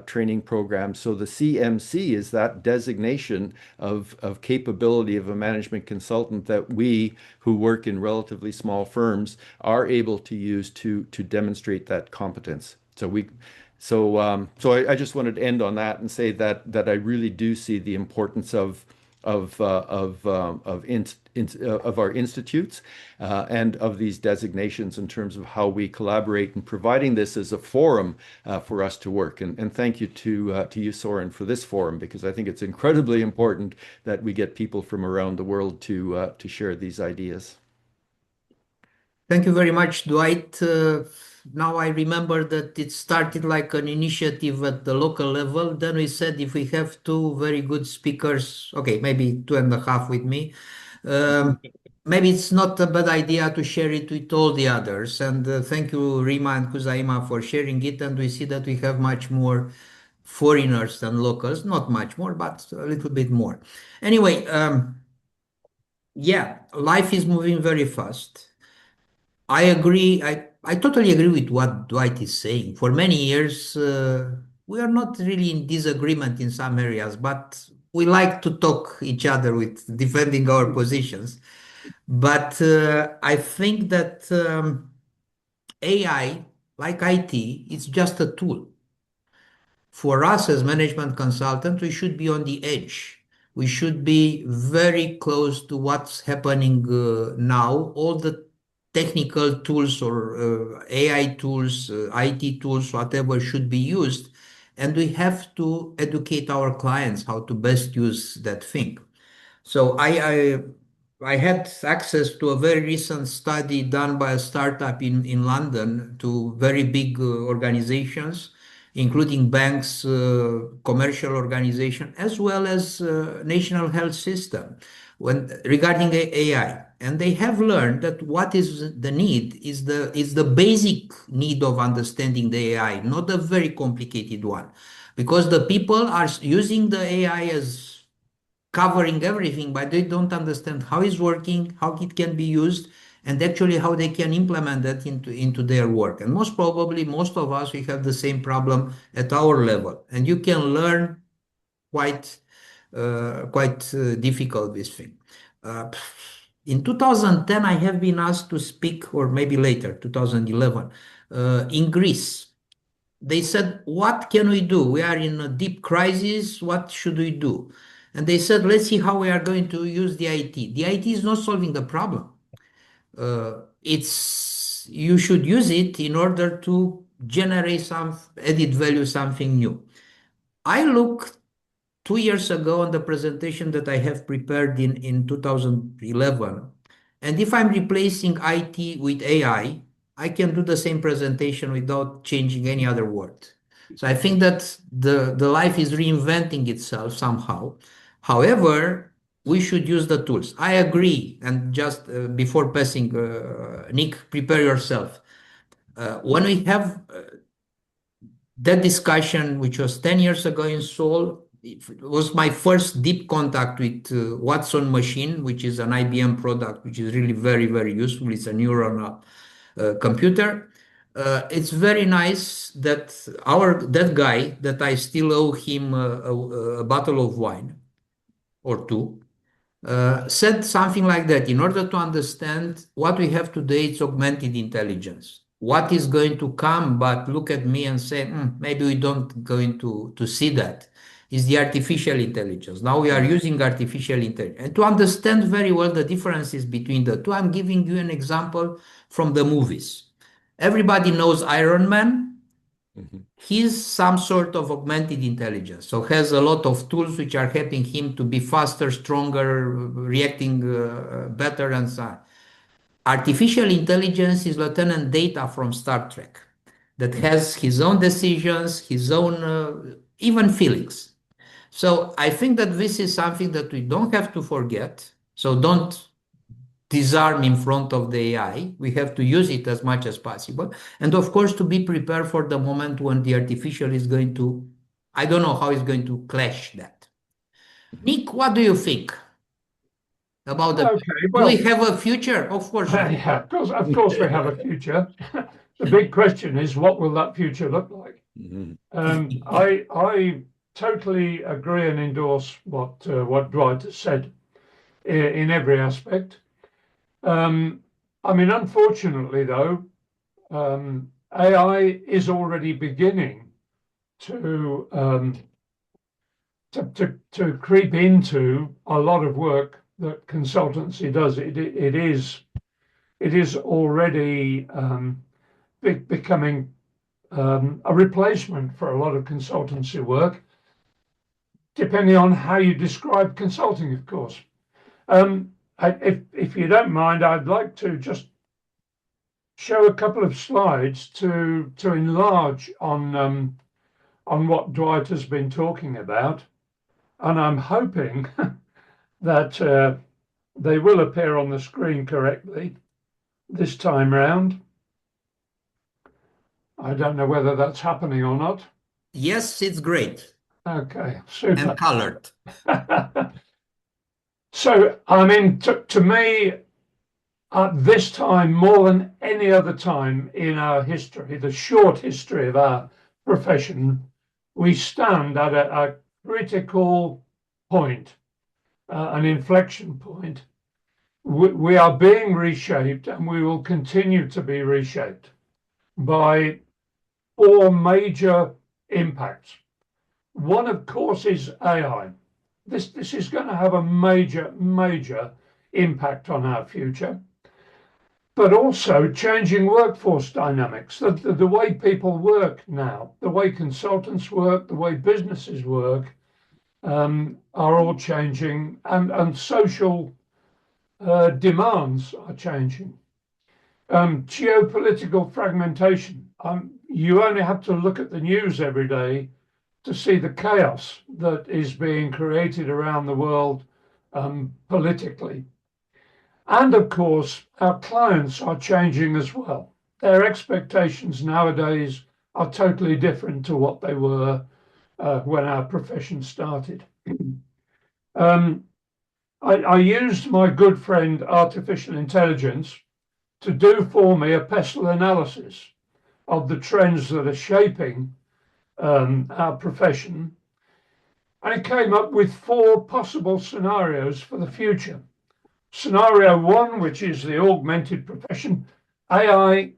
training program. So the CMC is that designation of capability of a management consultant that we, who work in relatively small firms, are able to use to demonstrate that competence. So I just wanted to end on that and say that I really do see the importance of our institutes and of these designations in terms of how we collaborate and providing this as a forum for us to work. And thank you to you, Sorin, for this forum, because I think it's incredibly important that we get people from around the world to share these ideas. Thank you very much, Dwight. Now I remember that it started like an initiative at the local level. Then we said if we have 2 very good speakers, okay, maybe 2.5 with me, maybe it's not a bad idea to share it with all the others. And thank you, Rima and Kuzaima, for sharing it. And we see that we have much more foreigners than locals, not much more, but a little bit more. Anyway, yeah, life is moving very fast. I agree. I totally agree with what Dwight is saying. For many years, we are not really in disagreement in some areas, but we like to talk each other with defending our positions. But I think that AI, like IT, it's just a tool. For us as management consultants, we should be on the edge. We should be very close to what's happening now. All the technical tools or AI tools, IT tools, whatever should be used. And we have to educate our clients how to best use that thing. So I had access to a very recent study done by a startup in London to very big organizations, including banks, commercial organization, as well as national health system regarding AI. And they have learned that what is the need is the basic need of understanding the AI, not a very complicated one, because the people are using the AI as covering everything, but they don't understand how it's working, how it can be used, and actually how they can implement that into their work. And most probably, most of us, we have the same problem at our level. And you can learn quite difficult this thing. In 2010, I have been asked to speak, or maybe later, 2011, in Greece. They said, what can we do? We are in a deep crisis. What should we do? And they said, let's see how we are going to use the IT. The IT is not solving the problem. You should use it in order to generate some added value, something new. I looked 2 years ago on the presentation that I have prepared in 2011. And if I'm replacing IT with AI, I can do the same presentation without changing any other word. So I think that the life is reinventing itself somehow. However, we should use the tools. I agree. And just before passing, Nick, prepare yourself. When we have that discussion, which was 10 years ago in Seoul, it was my first deep contact with Watson machine, which is an IBM product, which is really very, very useful. It's a neuronal computer. It's very nice that that guy, that I still owe him a bottle of wine or 2, said something like that. In order to understand what we have today, it's augmented intelligence. What is going to come, but look at me and say, maybe we don't going to see that. is the artificial intelligence. Now we are using artificial intelligence. And to understand very well the differences between the two, I'm giving you an example from the movies. Everybody knows Iron Man. He's some sort of augmented intelligence, so has a lot of tools which are helping him to be faster, stronger, reacting better, and so on. Artificial intelligence is Lieutenant Data from Star Trek that has his own decisions, his own even feelings. So I think that this is something that we don't have to forget. So don't disarm in front of the AI. We have to use it as much as possible. And of course, to be prepared for the moment when the artificial is going to, I don't know how it's going to clash that. Nick, what do you think about the, do we have a future? Of course. Yeah, of course we have a future. The big question is, what will that future look like? I totally agree and endorse what Dwight has said in every aspect. I mean, unfortunately, though, AI is already beginning to creep into a lot of work that consultancy does. It is already becoming a replacement for a lot of consultancy work, depending on how you describe consulting, of course. If you don't mind, I'd like to just show a couple of slides to enlarge on what Dwight has been talking about, and I'm hoping that they will appear on the screen correctly this time round. I don't know whether that's happening or not. Yes, it's great. Okay, super. And colored. So, I mean, to me, at this time, more than any other time in our history, the short history of our profession, we stand at a critical point, an inflection point. We are being reshaped, and we will continue to be reshaped by 4 major impacts. One, of course, is AI. This is going to have a major impact on our future, but also changing workforce dynamics. The way people work now, the way consultants work, the way businesses work, are all changing, and social demands are changing. Geopolitical fragmentation. You only have to look at the news every day to see the chaos that is being created around the world politically. And of course, our clients are changing as well. Their expectations nowadays are totally different to what they were when our profession started. I used my good friend artificial intelligence to do for me a pestle analysis of the trends that are shaping our profession, and it came up with 4 possible scenarios for the future. Scenario 1, which is the augmented profession. AI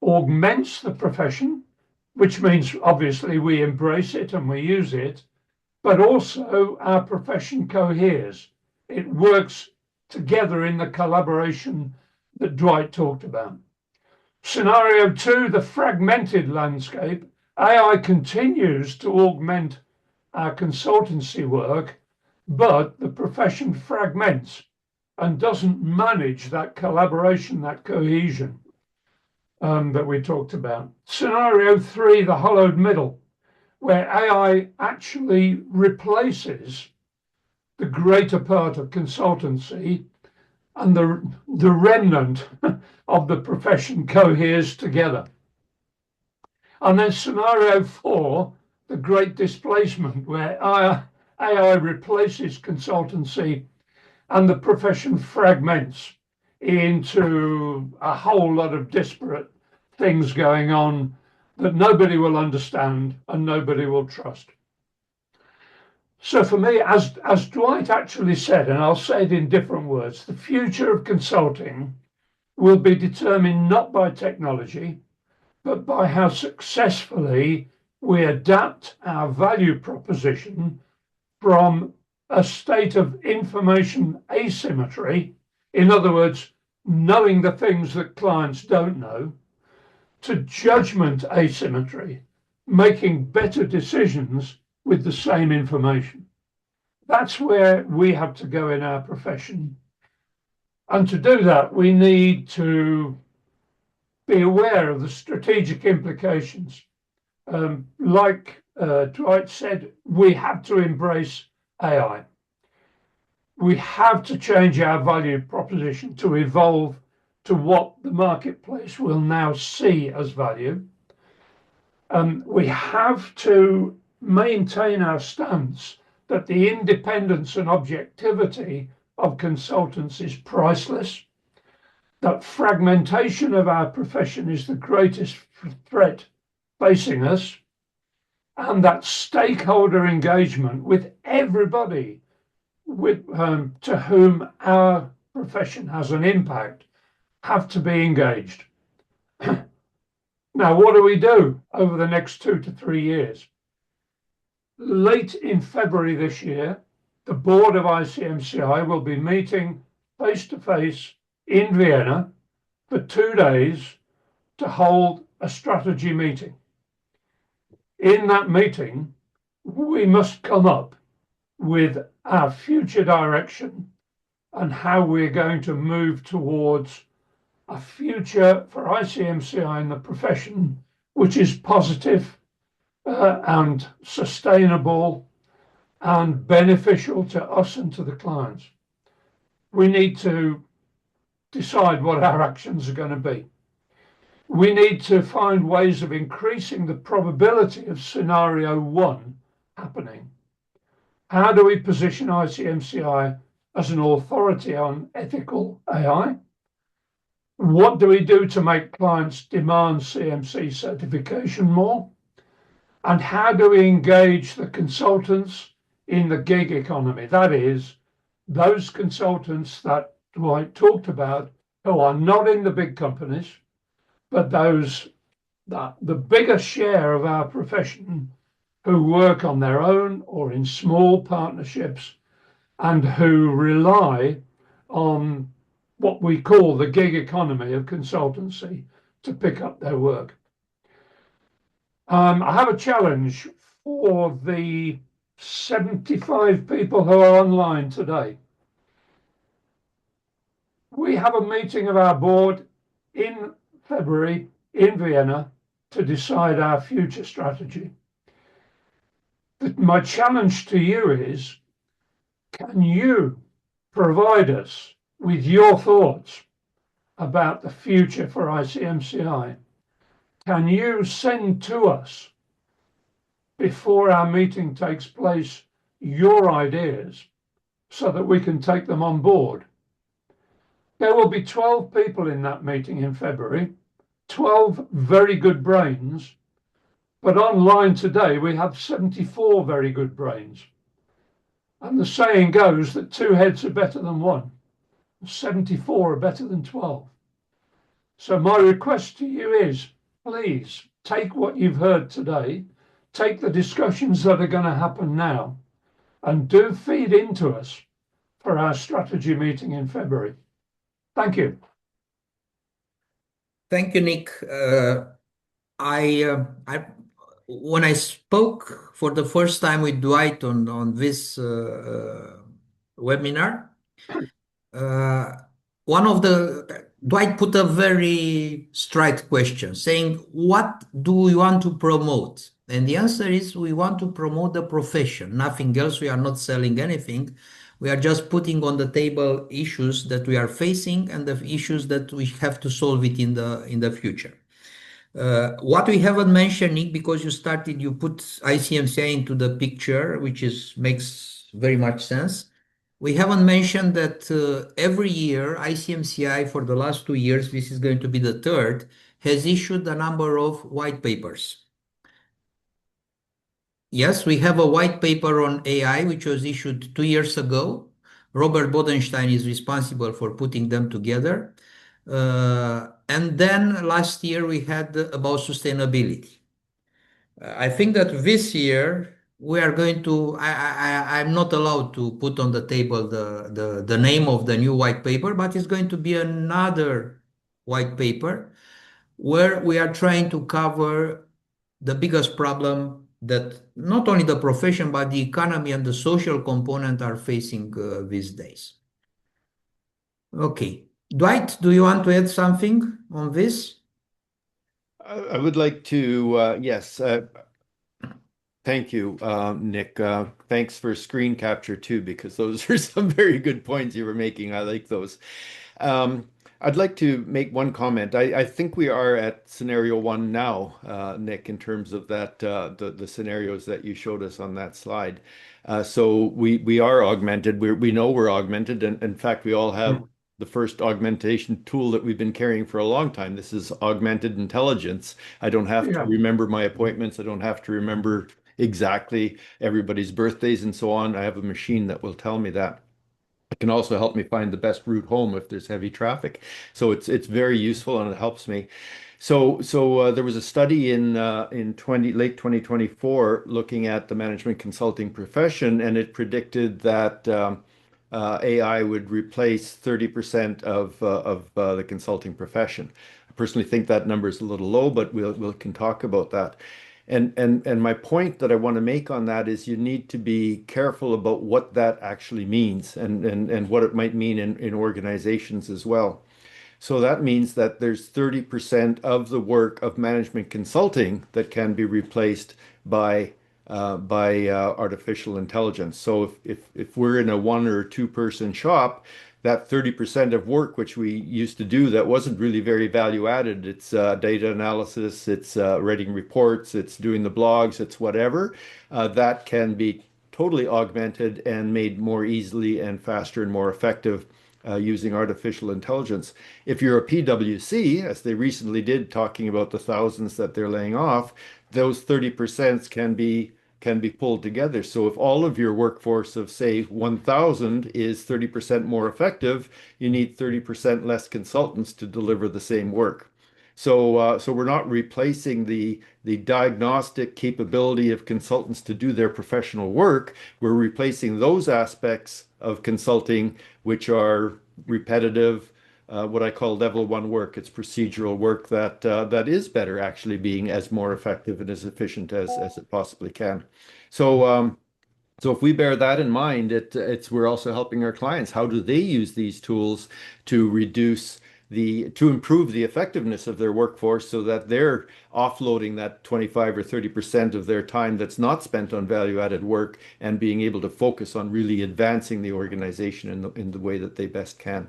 augments the profession, which means obviously we embrace it and we use it, but also our profession coheres. It works together in the collaboration that Dwight talked about. Scenario 2, the fragmented landscape. AI continues to augment our consultancy work, but the profession fragments and doesn't manage that collaboration, that cohesion that we talked about. Scenario 3, the hollowed middle, where AI actually replaces the greater part of consultancy, and the remnant of the profession coheres together. And then scenario 4, the great displacement, where AI replaces consultancy and the profession fragments into a whole lot of disparate things going on that nobody will understand and nobody will trust. So for me, as Dwight actually said, and I'll say it in different words, the future of consulting will be determined not by technology, but by how successfully we adapt our value proposition from a state of information asymmetry, in other words, knowing the things that clients don't know, to judgment asymmetry, making better decisions with the same information. That's where we have to go in our profession. And to do that, we need to be aware of the strategic implications. Like Dwight said, we have to embrace AI. We have to change our value proposition to evolve to what the marketplace will now see as value. We have to maintain our stance that the independence and objectivity of consultants is priceless, that fragmentation of our profession is the greatest threat facing us, and that stakeholder engagement with everybody to whom our profession has an impact have to be engaged. Now, what do we do over the next 2 to 3 years? Late in February this year, the board of ICMCI will be meeting face-to-face in Vienna for 2 days to hold a strategy meeting. In that meeting, we must come up with our future direction and how we're going to move towards a future for ICMCI and the profession which is positive and sustainable and beneficial to us and to the clients. We need to decide what our actions are going to be. We need to find ways of increasing the probability of scenario 1 happening. How do we position ICMCI as an authority on ethical AI? What do we do to make clients demand CMC certification more? And how do we engage the consultants in the gig economy? That is, those consultants that Dwight talked about who are not in the big companies, but those that the bigger share of our profession who work on their own or in small partnerships and who rely on what we call the gig economy of consultancy to pick up their work. I have a challenge for the 75 people who are online today. We have a meeting of our board in February in Vienna to decide our future strategy. But my challenge to you is, can you provide us with your thoughts about the future for ICMCI? Can you send to us, before our meeting takes place, your ideas so that we can take them on board? There will be 12 people in that meeting in February, 12 very good brains, but online today we have 74 very good brains. And the saying goes that 2 heads are better than 1. 74 are better than 12. So my request to you is, please take what you've heard today, take the discussions that are going to happen now, and do feed into us for our strategy meeting in February. Thank you. Thank you, Nick. When I spoke for the first time with Dwight on this webinar, Dwight put a very straight question saying, what do we want to promote? And the answer is, we want to promote the profession, nothing else. We are not selling anything. We are just putting on the table issues that we are facing and the issues that we have to solve it in the future. What we haven't mentioned, Nick, because you put ICMCI into the picture, which makes very much sense. We haven't mentioned that every year ICMCI for the last 2 years, this is going to be the 3rd, has issued a number of white papers. Yes, we have a white paper on AI, which was issued 2 years ago. Robert Bodenstein is responsible for putting them together. And then last year we had about sustainability. I think that this year we are going to, I'm not allowed to put on the table the name of the new white paper, but it's going to be another white paper where we are trying to cover the biggest problem that not only the profession, but the economy and the social component are facing these days. Okay. Dwight, do you want to add something on this? I would like to, yes, thank you, Nick. Thanks for screen capture too, because those are some very good points you were making. I like those. I'd like to make one comment. I think we are at scenario one now, Nick, in terms of that the scenarios that you showed us on that slide. So we are augmented. We know we're augmented, and in fact, we all have the first augmentation tool that we've been carrying for a long time. This is augmented intelligence. I don't have to remember my appointments. I don't have to remember exactly everybody's birthdays and so on. I have a machine that will tell me that. It can also help me find the best route home if there's heavy traffic. So it's very useful and it helps me. So there was a study in late 2024 looking at the management consulting profession, and it predicted that AI would replace 30% of the consulting profession. I personally think that number is a little low, but we can talk about that. And my point that I want to make on that is you need to be careful about what that actually means and what it might mean in organizations as well. So that means that there's 30% of the work of management consulting that can be replaced by artificial intelligence. So if we're in a 1 or 2 person shop, that 30% of work which we used to do that wasn't really very value added, it's data analysis, it's writing reports, it's doing the blogs, it's whatever, that can be totally augmented and made more easily and faster and more effective using artificial intelligence. If you're a PwC, as they recently did, talking about the thousands that they're laying off, those 30% can be pulled together. So if all of your workforce of, say, 1,000 is 30% more effective, you need 30% less consultants to deliver the same work. So we're not replacing the diagnostic capability of consultants to do their professional work. We're replacing those aspects of consulting which are repetitive, what I call level 1 work. It's procedural work that is better actually being as more effective and as efficient as it possibly can. So if we bear that in mind, we're also helping our clients. How do they use these tools to improve the effectiveness of their workforce so that they're offloading that 25 or 30% of their time that's not spent on value-added work and being able to focus on really advancing the organization in the way that they best can.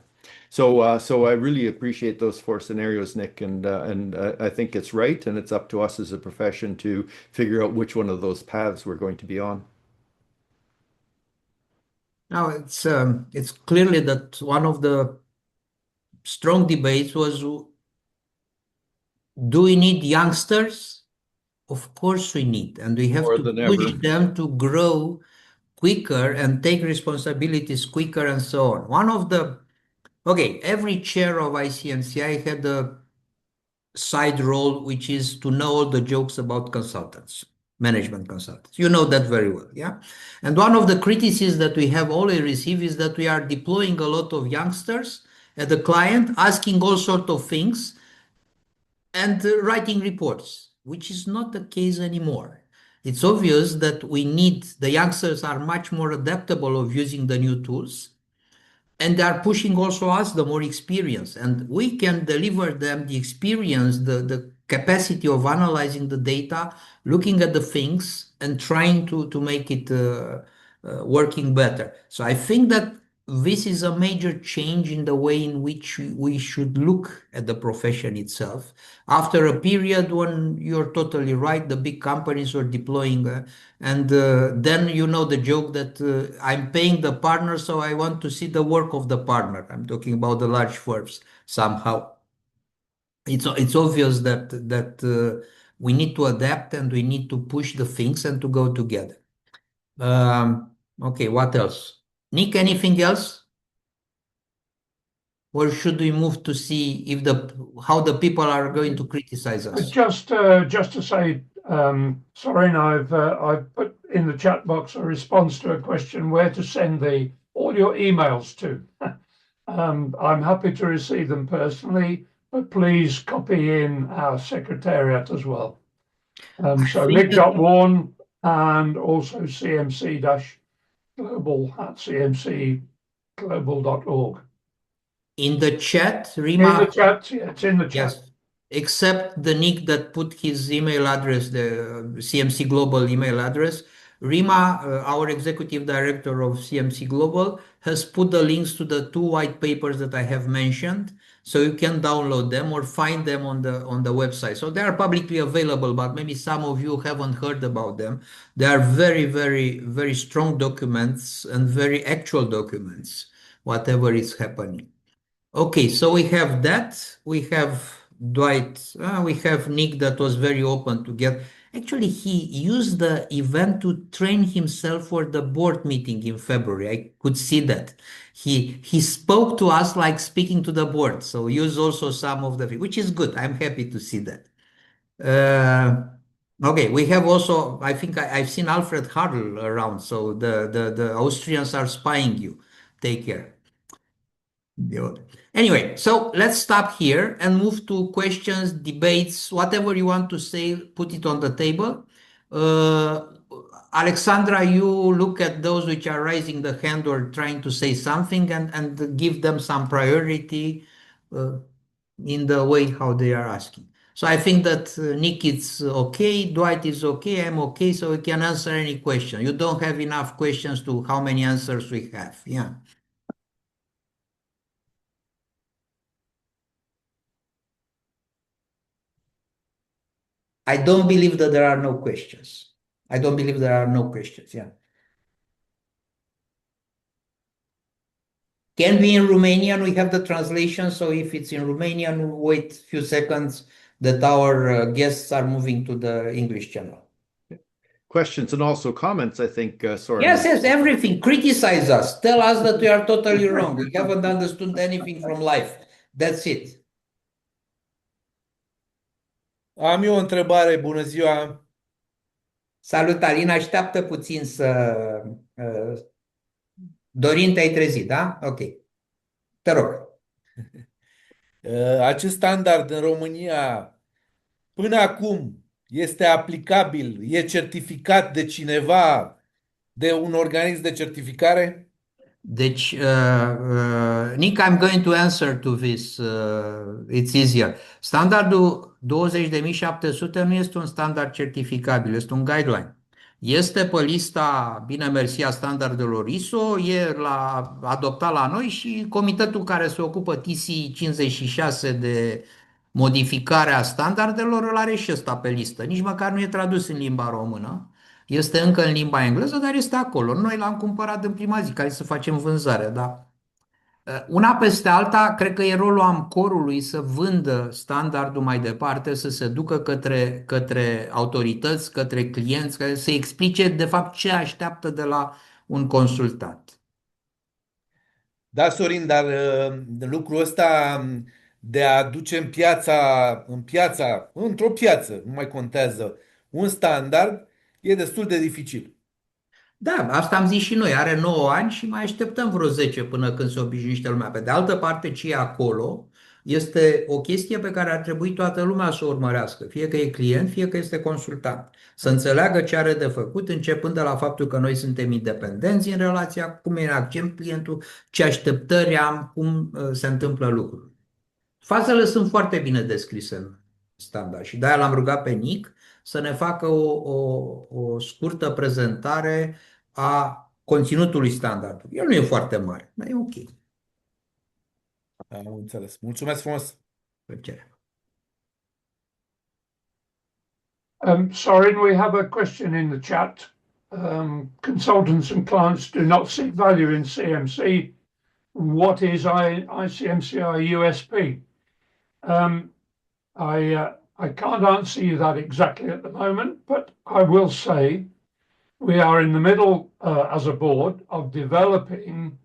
So I really appreciate those 4 scenarios, Nick, and I think it's right, and it's up to us as a profession to figure out which one of those paths we're going to be on. Now, it's clearly that one of the strong debates was, do we need youngsters? Of course we need, and we have More to than push ever. them to grow quicker and take responsibilities quicker and so on. Every chair of ICMCI had a side role, which is to know all the jokes about consultants, management consultants. You know that very well, yeah? And one of the criticisms that we have always received is that we are deploying a lot of youngsters at the client, asking all sorts of things and writing reports, which is not the case anymore. It's obvious that the youngsters are much more adaptable of using the new tools, and they are pushing also us, the more experience, and we can deliver them the experience, the capacity of analyzing the data, looking at the things and trying to make it working better. So I think that this is a major change in the way in which we should look at the profession itself. After a period when you're totally right, the big companies were deploying, and then you know the joke that I'm paying the partner, so I want to see the work of the partner. I'm talking about the large firms somehow. It's obvious that we need to adapt and we need to push the things and to go together. Okay, what else? Nick, anything else? Or should we move to see how the people are going to criticize us? Just to say, Sorin, I've put in the chat box a response to a question where to send all your emails to. I'm happy to receive them personally, but please copy in our secretariat as well. So Nick.Warren and also cmc-global@cmcglobal.org. In the chat, In Rima. the chat, yeah, it's in the chat. Yes, except the Nick that put his email address, the CMC Global email address. Rima, our executive director of CMC Global, has put the links to the 2 white papers that I have mentioned, so you can download them or find them on the website. So they are publicly available, but maybe some of you haven't heard about them. They are very, very, very strong documents and very actual documents, whatever is happening. Okay, so we have that. We have Dwight. We have Nick that was very open to get. Actually, he used the event to train himself for the board meeting in February. I could see that. He spoke to us like speaking to the board. So use also some of the, which is good. I'm happy to see that. Okay, we have also, I think I've seen Alfred Harl around. So the Austrians are spying you. Take care. Anyway, so let's stop here and move to questions, debates, whatever you want to say, put it on the table. Alexandra, you look at those which are raising the hand or trying to say something and give them some priority in the way how they are asking. So I think that Nick is okay, Dwight is okay, I'm okay, so we can answer any question. You don't have enough questions to how many answers we have. Yeah. I don't believe that there are no questions. I don't believe there are no questions. Yeah. Can be in Romanian. We have the translation. So if it's in Romanian, we'll wait a few seconds that our guests are moving to the English channel. Questions and also comments, I think, Sorin. Yes, everything. Criticize us. Tell us that we are totally wrong. We haven't understood anything from life. That's it. Am eu o întrebare, bună ziua. Salut, Alina, așteaptă puțin să... Dorin, te-ai trezit, da? Ok. Te rog. Acest standard în România, până acum, este aplicabil, e certificat de cineva, de un organism de certificare? Deci, Nick, I'm going to answer to this. It's easier. Standardul 20.700 nu este un standard certificabil, este un guideline. Este pe lista, bine mersi, a standardelor ISO, e adoptat la noi și comitetul care se ocupă TC 56 de modificarea standardelor îl are și ăsta pe listă. Nici măcar nu e tradus în limba română. Este încă în limba engleză, dar este acolo. Noi l-am cumpărat în prima zi, ca să facem vânzare, da? Una peste alta, cred că e rolul AMCOR-ului să vândă standardul mai departe, să se ducă către autorități, către clienți, să explice de fapt ce așteaptă de la un consultant. Da, Sorin, dar lucrul ăsta de a duce într-o piață, nu mai contează, un standard, e destul de dificil. Da, asta am zis și noi, are 9 ani și mai așteptăm vreo 10 până când se obișnuiește lumea. Pe de altă parte, ce e acolo este o chestie pe care ar trebui toată lumea să o urmărească, fie că e client, fie că este consultant. Să înțeleagă ce are de făcut, începând de la faptul că noi suntem independenți în relația, cum e accent clientul, ce așteptări am, cum se întâmplă lucrurile. Fazele sunt foarte bine descrise în standard și de-aia l-am rugat pe Nick să ne facă o scurtă prezentare a conținutului standardului. El nu e foarte mare, dar e ok. Am înțeles. Mulțumesc frumos! Plăcere. Sorin, we have a question in the chat. Consultants and clients do not see value in CMC. What is ICMCI USP? I can't answer you that exactly at the moment, but I will say we are in the middle, as a board, of developing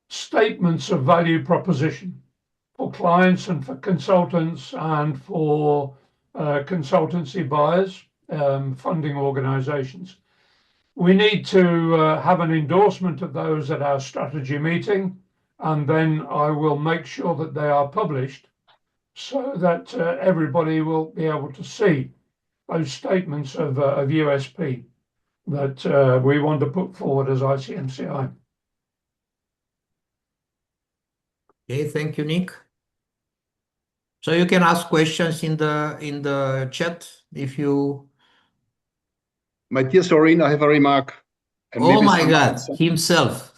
statements of value proposition for clients and for consultants and for consultancy buyers. funding organizations. We need to have an endorsement of those at our strategy meeting, and then I will make sure that they are published so that everybody will be able to see those statements of USP that we want to put forward as ICMCI. Okay, thank you, Nick. So you can ask questions in the chat if you. My dear Sorin, I have a remark. And Oh maybe my God, himself.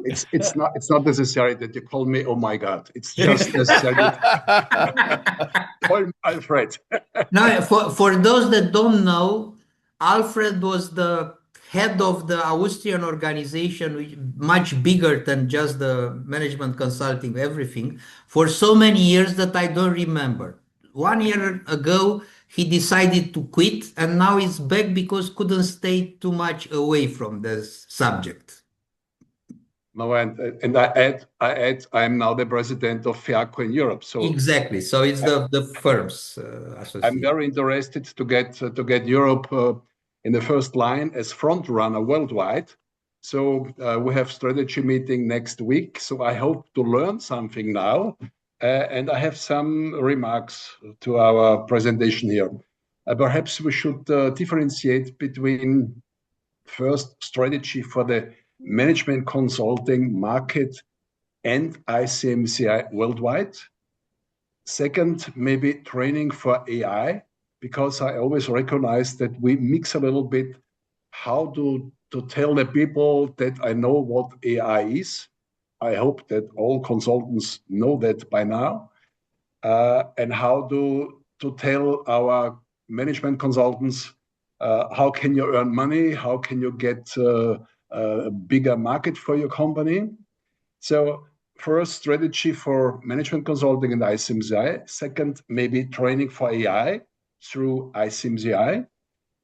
it's not necessary that you call me oh my God. It's just necessary that call me Alfred. Now, for those that don't know, Alfred was the head of the Austrian organization, which much bigger than just the management consulting, everything, for so many years that I don't remember. 1 year ago, he decided to quit, and now he's back because couldn't stay too much away from this subject. No, and I add, I am now the president of FIACO in Europe. So exactly. So it's the firms I'm association. very interested to get Europe in the first line as front runner worldwide. So we have strategy meeting next week. So I hope to learn something now. And I have some remarks to our presentation here. Perhaps we should differentiate between first strategy for the management consulting market and ICMCI worldwide. Second, maybe training for AI, because I always recognize that we mix a little bit how to tell the people that I know what AI is. I hope that all consultants know that by now. And how to tell our management consultants how can you earn money, how can you get a bigger market for your company. So first, strategy for management consulting and ICMCI. Second, maybe training for AI through ICMCI.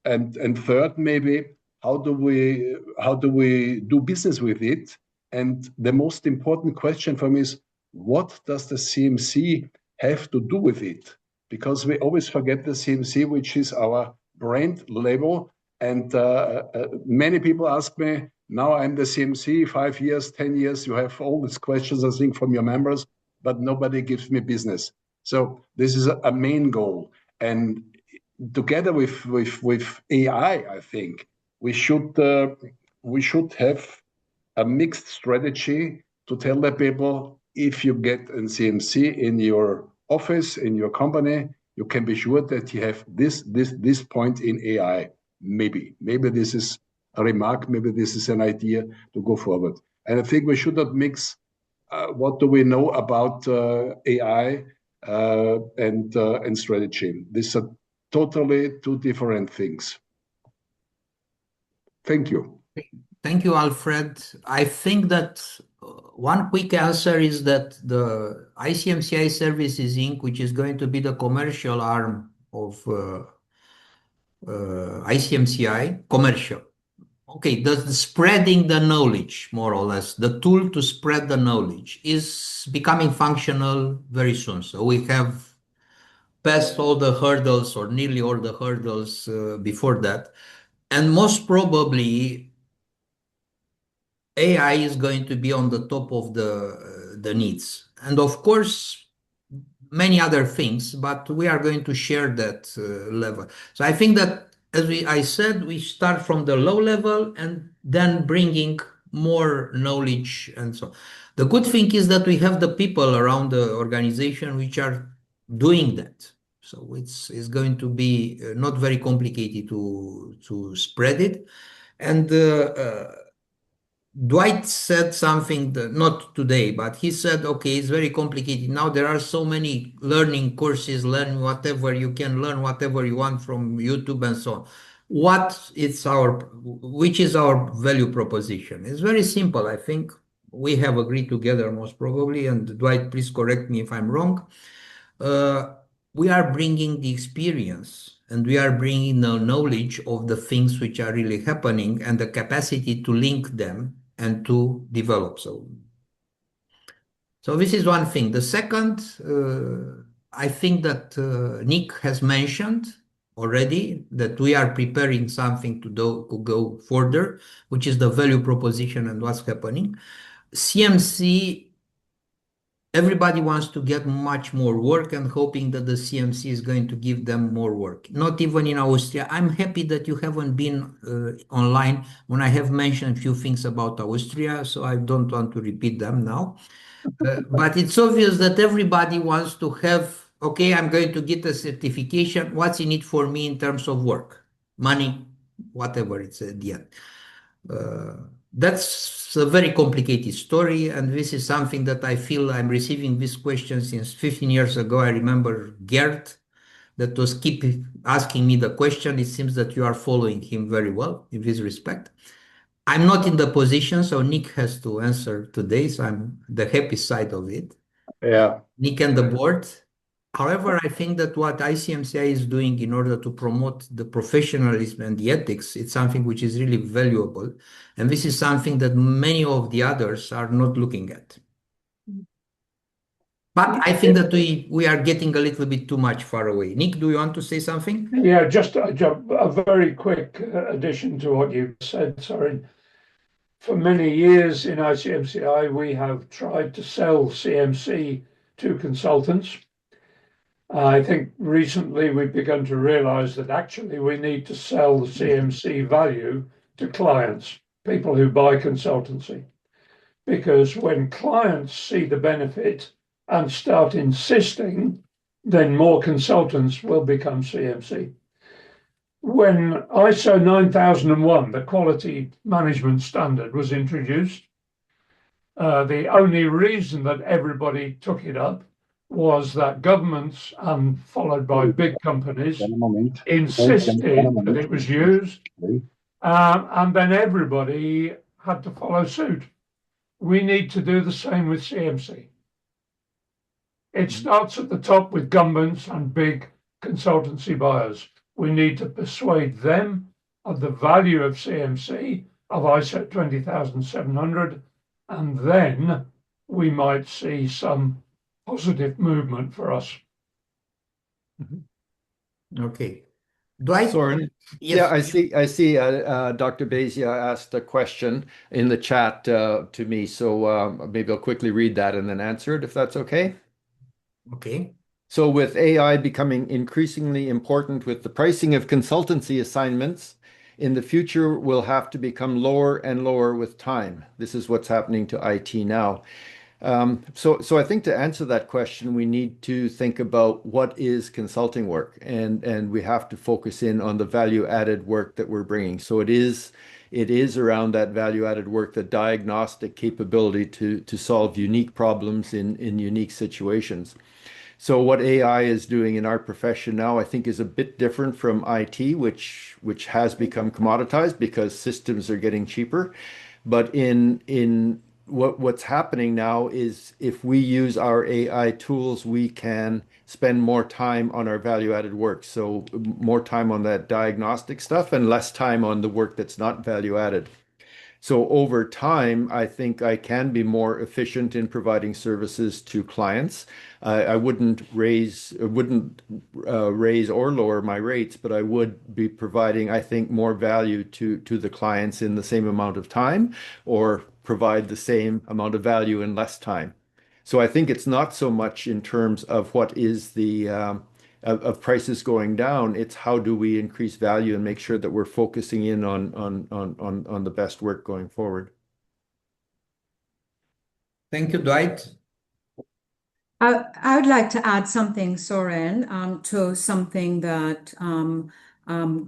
And third, maybe how do we do business with it? And the most important question for me is, what does the CMC have to do with it? Because we always forget the CMC, which is our brand label. And many people ask me, now I'm the CMC, 5 years, 10 years, you have all these questions, I think, from your members, but nobody gives me business. So this is a main goal. And together with AI, I think we should have a mixed strategy to tell the people, if you get a CMC in your office, in your company, you can be sure that you have this point in AI. Maybe this is a remark, maybe this is an idea to go forward. And I think we should not mix what do we know about AI and strategy. These are totally two different things. Thank you. Thank you, Alfred. I think that one quick answer is that the ICMCI Services Inc., which is going to be the commercial arm of ICMCI, commercial. Okay, the spreading the knowledge, more or less, the tool to spread the knowledge is becoming functional very soon. So we have passed all the hurdles, or nearly all the hurdles before that. And most probably, AI is going to be on the top of the needs. And of course, many other things, but we are going to share that level. So I think that, as I said, we start from the low level and then bringing more knowledge and so on. The good thing is that we have the people around the organization which are doing that. So it's going to be not very complicated to spread it. And Dwight said something that, not today, but he said, okay, it's very complicated. Now there are so many learning courses, learn whatever you can learn, whatever you want from YouTube and so on. Which is our value proposition? It's very simple. I think we have agreed together most probably, and Dwight, please correct me if I'm wrong. We are bringing the experience and we are bringing the knowledge of the things which are really happening and the capacity to link them and to develop. So this is one thing. The second, I think that Nick has mentioned already, that we are preparing something to go further, which is the value proposition and what's happening. CMC, everybody wants to get much more work and hoping that the CMC is going to give them more work. Not even in Austria. I'm happy that you haven't been online when I have mentioned a few things about Austria, so I don't want to repeat them now. But it's obvious that everybody wants to have, okay, I'm going to get a certification. What's in it for me in terms of work, money, whatever it's at the end. That's a very complicated story, and this is something that I feel I'm receiving this question since 15 years ago. I remember Gert that was keep asking me the question. It seems that you are following him very well in this respect. I'm not in the position, so Nick has to answer today, so I'm the happy side of it. Yeah. Nick and the board. However, I think that what ICMCI is doing in order to promote the professionalism and the ethics, it's something which is really valuable. And this is something that many of the others are not looking at. But I think that we are getting a little bit too much far away. Nick, do you want to say something? Yeah, just a very quick addition to what you said, Sorin. For many years in ICMCI, we have tried to sell CMC to consultants. I think recently we've begun to realize that actually we need to sell the CMC value to clients, people who buy consultancy. Because when clients see the benefit and start insisting, then more consultants will become CMC. When ISO 9001, the quality management standard, was introduced, the only reason that everybody took it up was that governments, followed by big companies, insisted that it was used, and then everybody had to follow suit. We need to do the same with CMC. It starts at the top with governments and big consultancy buyers. We need to persuade them of the value of CMC, of ISO 20700, and then we might see some positive movement for us. Okay. Dwight? Sorin? Yes. Yeah, I see Dr. Bezia asked a question in the chat to me, so maybe I'll quickly read that and then answer it if that's okay. Okay. So with AI becoming increasingly important with the pricing of consultancy assignments, in the future will have to become lower and lower with time. This is what's happening to IT now. So I think to answer that question, we need to think about what is consulting work, and we have to focus in on the value-added work that we're bringing. So it is around that value-added work, the diagnostic capability to solve unique problems in unique situations. So what AI is doing in our profession now, I think, is a bit different from IT, which has become commoditized because systems are getting cheaper. But in what's happening now is if we use our AI tools, we can spend more time on our value-added work. So more time on that diagnostic stuff and less time on the work that's not value-added. So over time, I think I can be more efficient in providing services to clients. I wouldn't raise or lower my rates, but I would be providing, I think, more value to the clients in the same amount of time, or provide the same amount of value in less time. So I think it's not so much in terms of what is the of prices going down. It's how do we increase value and make sure that we're focusing in on the best work going forward. Thank you, Dwight. I would like to add something, Sorin, to something that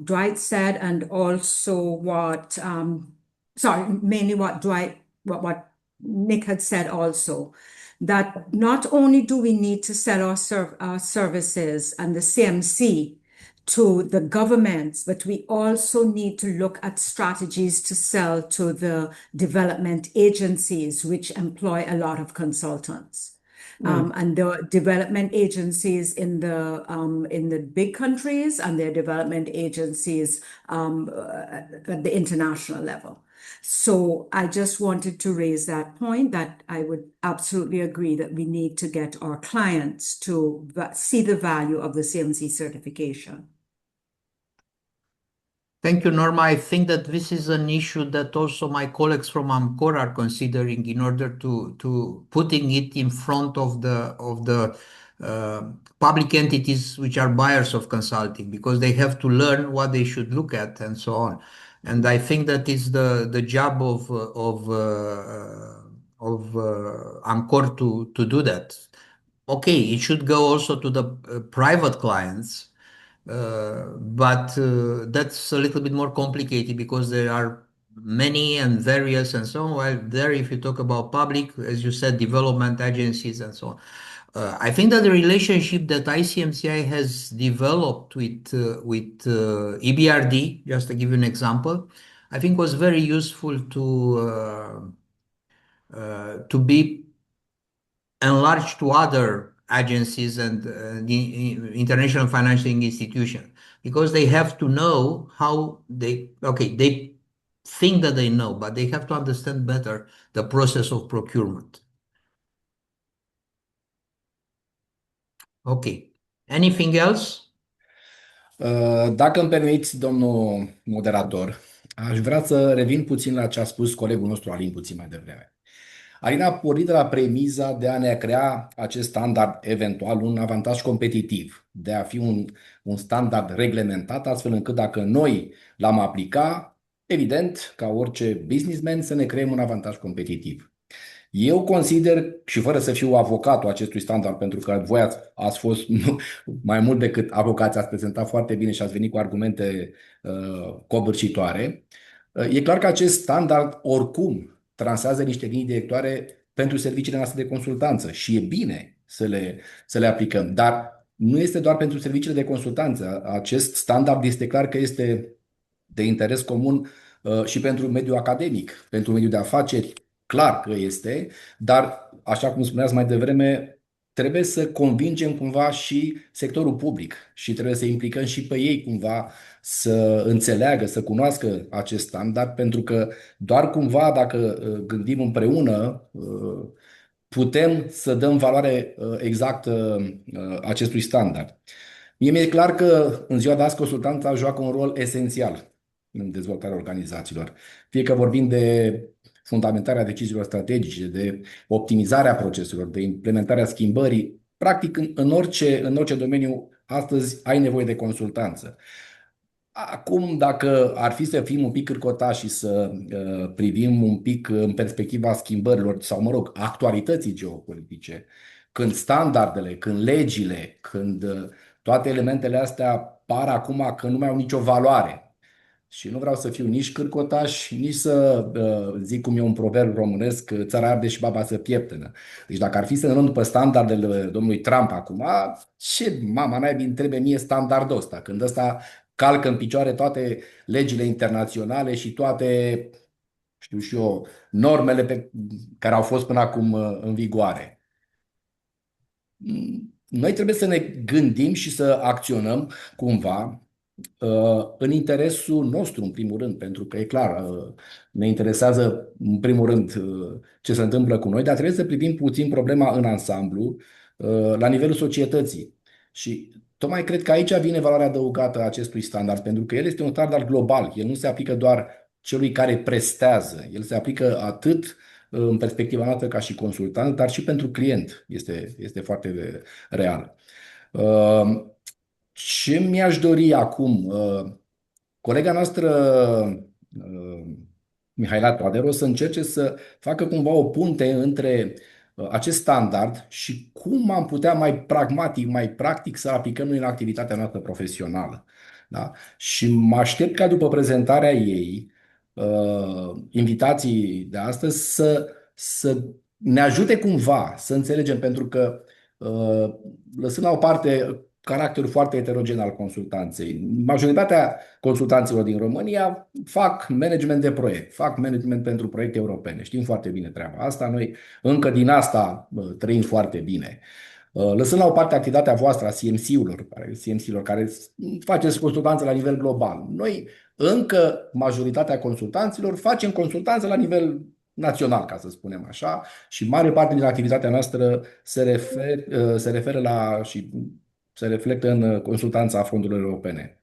Dwight said, and also what mainly what what Nick had said also, that not only do we need to sell our services and the CMC to the governments, but we also need to look at strategies to sell to the development agencies, which employ a lot of consultants. And the development agencies in the big countries, and their development agencies at the international level. So I just wanted to raise that point, that I would absolutely agree that we need to get our clients to see the value of the CMC certification. Thank you, Norma. I think that this is an issue that also my colleagues from AMCOR are considering in order to putting it in front of the public entities which are buyers of consulting, because they have to learn what they should look at and so on. And I think that is the job of AMCOR to do that. Okay, it should go also to the private clients, but that's a little bit more complicated because there are many and various and so on. While there, if you talk about public, as you said, development agencies and so on. I think that the relationship that ICMCI has developed with EBRD, just to give you an example, I think was very useful to be enlarged to other agencies and the international financial institution, because they have to know how they think that they know, but they have to understand better the process of procurement. Okay. Anything else? Dacă îmi permiți, domnul moderator, aș vrea să revin puțin la ce a spus colegul nostru Alin puțin mai devreme. Alin a pornit de la premiza de a ne crea acest standard, eventual un avantaj competitiv, de a fi un standard reglementat, astfel încât dacă noi l-am aplica, evident, ca orice businessman, să ne creăm un avantaj competitiv. Eu consider, și fără să fiu avocatul acestui standard, pentru că voi ați fost mai mult decât avocați, ați prezentat foarte bine și ați venit cu argumente covârșitoare, e clar că acest standard oricum transează niște linii directoare pentru serviciile noastre de consultanță și e bine să le aplicăm, dar nu este doar pentru serviciile de consultanță. Acest standard este clar că este de interes comun și pentru mediul academic, pentru mediul de afaceri, clar că este, dar, așa cum spuneați mai devreme, trebuie să convingem cumva și sectorul public și trebuie să implicăm și pe ei cumva să înțeleagă, să cunoască acest standard, pentru că doar cumva dacă gândim împreună putem să dăm valoare exactă acestui standard. Mie mi-e clar că în ziua de azi consultanța joacă un rol esențial în dezvoltarea organizațiilor. Fie că vorbim de fundamentarea deciziilor strategice, de optimizarea proceselor, de implementarea schimbării, practic în orice domeniu astăzi ai nevoie de consultanță. Acum, dacă ar fi să fim un pic cârcotași și să privim un pic în perspectiva schimbărilor sau, mă rog, actualității geopolitice, când standardele, când legile, când toate elementele astea par acum că nu mai au nicio valoare. Și nu vreau să fiu nici cârcotaș, nici să zic cum e un proverb românesc, țara arde și baba să pieptănă. Deci dacă ar fi să ne luăm după standardele domnului Trump acum, ce mama naibii trebuie mie standardul ăsta, când ăsta calcă în picioare toate legile internaționale și toate, știu și eu, normele care au fost până acum în vigoare. Noi trebuie să ne gândim și să acționăm cumva în interesul nostru, în primul rând, pentru că e clar, ne interesează în primul rând ce se întâmplă cu noi, dar trebuie să privim puțin problema în ansamblu, la nivelul societății. Și tocmai cred că aici vine valoarea adăugată a acestui standard, pentru că el este un standard global, el nu se aplică doar celui care prestează, el se aplică atât în perspectiva noastră ca și consultant, dar și pentru client este foarte real. Ce mi-aș dori acum? Colega noastră, Mihalicz, o să încerce să facă cumva o punte între acest standard și cum am putea mai pragmatic, mai practic să aplicăm noi în activitatea noastră profesională. Da? Și mă aștept ca după prezentarea ei, invitații de astăzi, să ne ajute cumva să înțelegem, pentru că lăsând la o parte caracterul foarte heterogen al consultanței. Majoritatea consultanților din România fac management de proiect, fac management pentru proiecte europene. Știm foarte bine treaba asta, noi încă din asta trăim foarte bine. Lăsând la o parte activitatea voastră a CMC-urilor care faceți consultanță la nivel global. Noi încă majoritatea consultanților facem consultanță la nivel național, ca să spunem așa, și mare parte din activitatea noastră se referă la și se reflectă în consultanța fondurilor europene.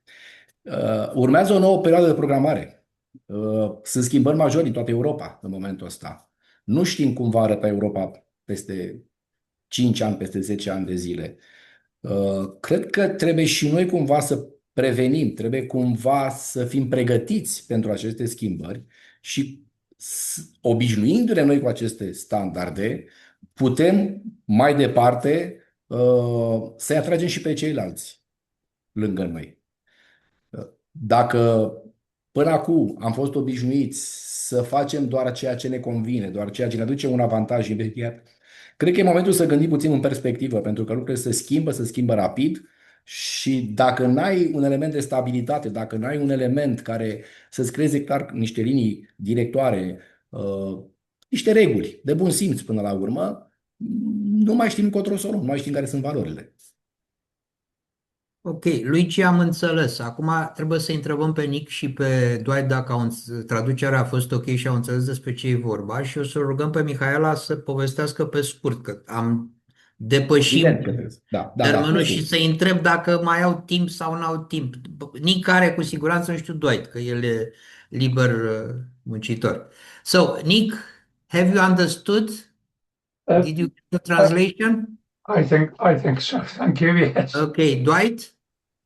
Urmează o nouă perioadă de programare. Sunt schimbări majore în toată Europa în momentul ăsta. Nu știm cum va arăta Europa peste 5 ani, peste 10 ani de zile. Cred că trebuie și noi cumva să prevenim, trebuie cumva să fim pregătiți pentru aceste schimbări și obișnuindu-ne noi cu aceste standarde, putem mai departe să-i atragem și pe ceilalți lângă noi. Dacă până acum am fost obișnuiți să facem doar ceea ce ne convine, doar ceea ce ne aduce un avantaj imediat, cred că e momentul să gândim puțin în perspectivă, pentru că lucrurile se schimbă rapid și dacă n-ai un element de stabilitate, dacă n-ai un element care să-ți creeze clar niște linii directoare, niște reguli de bun simț până la urmă, nu mai știm încotro să o luăm, nu mai știm care sunt valorile. Ok, Luigi, am înțeles. Acum trebuie să întrebăm pe Nick și pe Dwight dacă traducerea a fost ok și au înțeles despre ce e vorba și o să rugăm pe Mihaela să povestească pe scurt, că am depășit termenul și să-i întreb dacă mai au timp sau nu au timp. Nick are cu siguranță, nu știu Dwight, că el e liber muncitor. So, Nick, have you understood? Did you get the translation? I think so. Thank you. Yes. Okay, Dwight,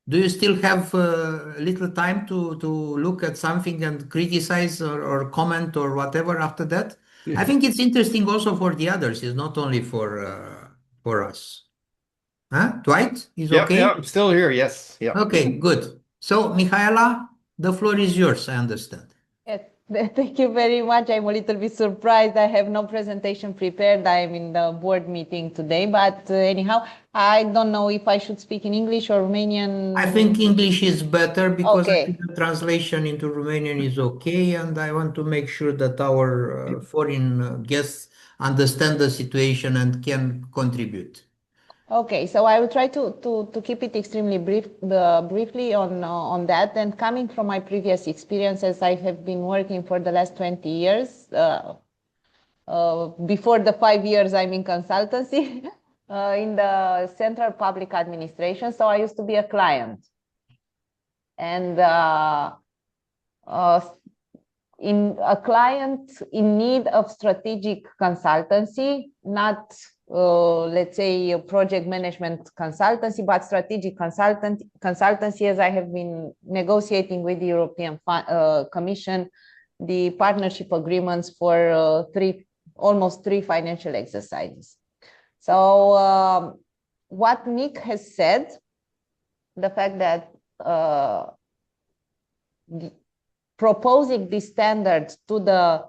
do you still have a little time to look at something and criticize or comment or whatever after that? I think it's interesting also for the others. It's not only for us. Huh? Dwight, is okay? Yeah, I'm still here. Yes. Yeah. Okay, good. So, Mihaela, the floor is yours, I understand. Yes, thank you very much. I'm a little bit surprised. I have no presentation prepared. I'm in the board meeting today, but anyhow, I don't know if I should speak in English or Romanian. I think English is better because Okay. I think the translation into Romanian is okay, and I want to make sure that our foreign guests understand the situation and can contribute. Okay, so I will try to keep it extremely briefly on that. And coming from my previous experiences, I have been working for the last 20 years. Before the 5 years, I'm in consultancy in the Central Public Administration. So I used to be a client. And in a client in need of strategic consultancy, not let's say a project management consultancy, but strategic consultancy, as I have been negotiating with the European Commission, the partnership agreements for almost three financial exercises. So what Nick has said, the fact that proposing these standards to the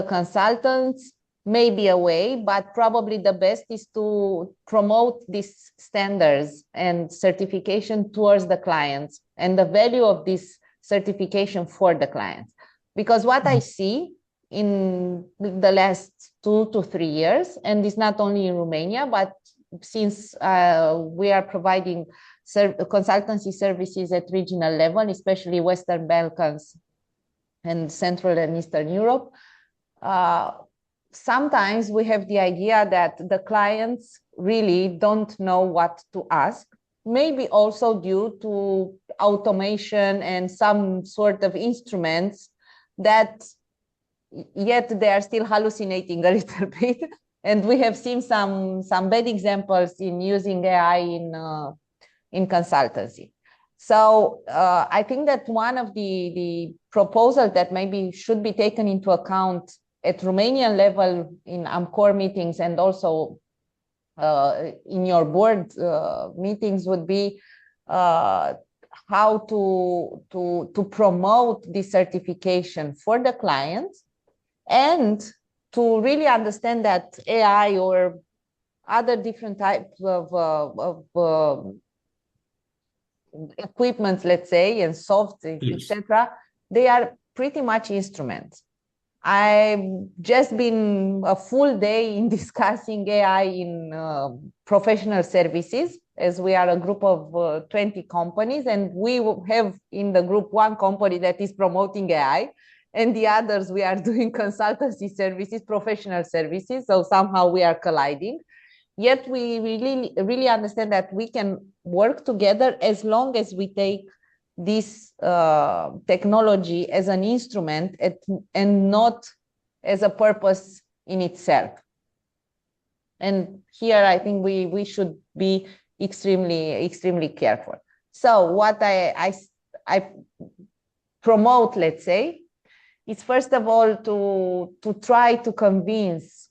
consultants may be a way, but probably the best is to promote these standards and certification towards the clients and the value of this certification for the clients. Because what I see in the last 2 to 3 years, and it's not only in Romania, but since we are providing consultancy services at regional level, especially Western Balkans and Central and Eastern Europe, sometimes we have the idea that the clients really don't know what to ask, maybe also due to automation and some sort of instruments that yet they are still hallucinating a little bit. And we have seen some bad examples in using AI in consultancy. So I think that one of the proposals that maybe should be taken into account at Romanian level in AMCOR meetings and also in your board meetings would be how to promote this certification for the clients and to really understand that AI or other different types of equipment, let's say, and software, etc., they are pretty much instruments. I've just been a full day in discussing AI in professional services, as we are a group of 20 companies, and we have in the group one company that is promoting AI, and the others we are doing consultancy services, professional services, so somehow we are colliding. yet we really understand that we can work together as long as we take this technology as an instrument and not as a purpose in itself. And here I think we should be extremely careful. So what I promote, let's say, is first of all to try to convince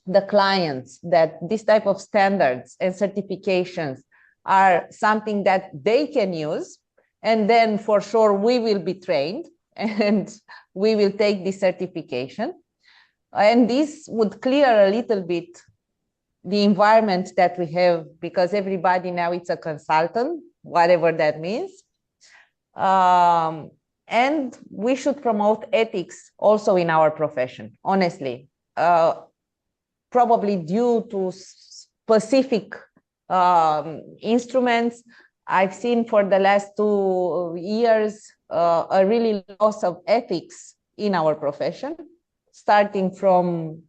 the clients that this type of standards and certifications are something that they can use, and then for sure we will be trained and we will take this certification. And this would clear a little bit the environment that we have, because everybody now it's a consultant, whatever that means. And we should promote ethics also in our profession, honestly. Probably due to specific instruments, I've seen for the last 2 years a really loss of ethics in our profession, starting from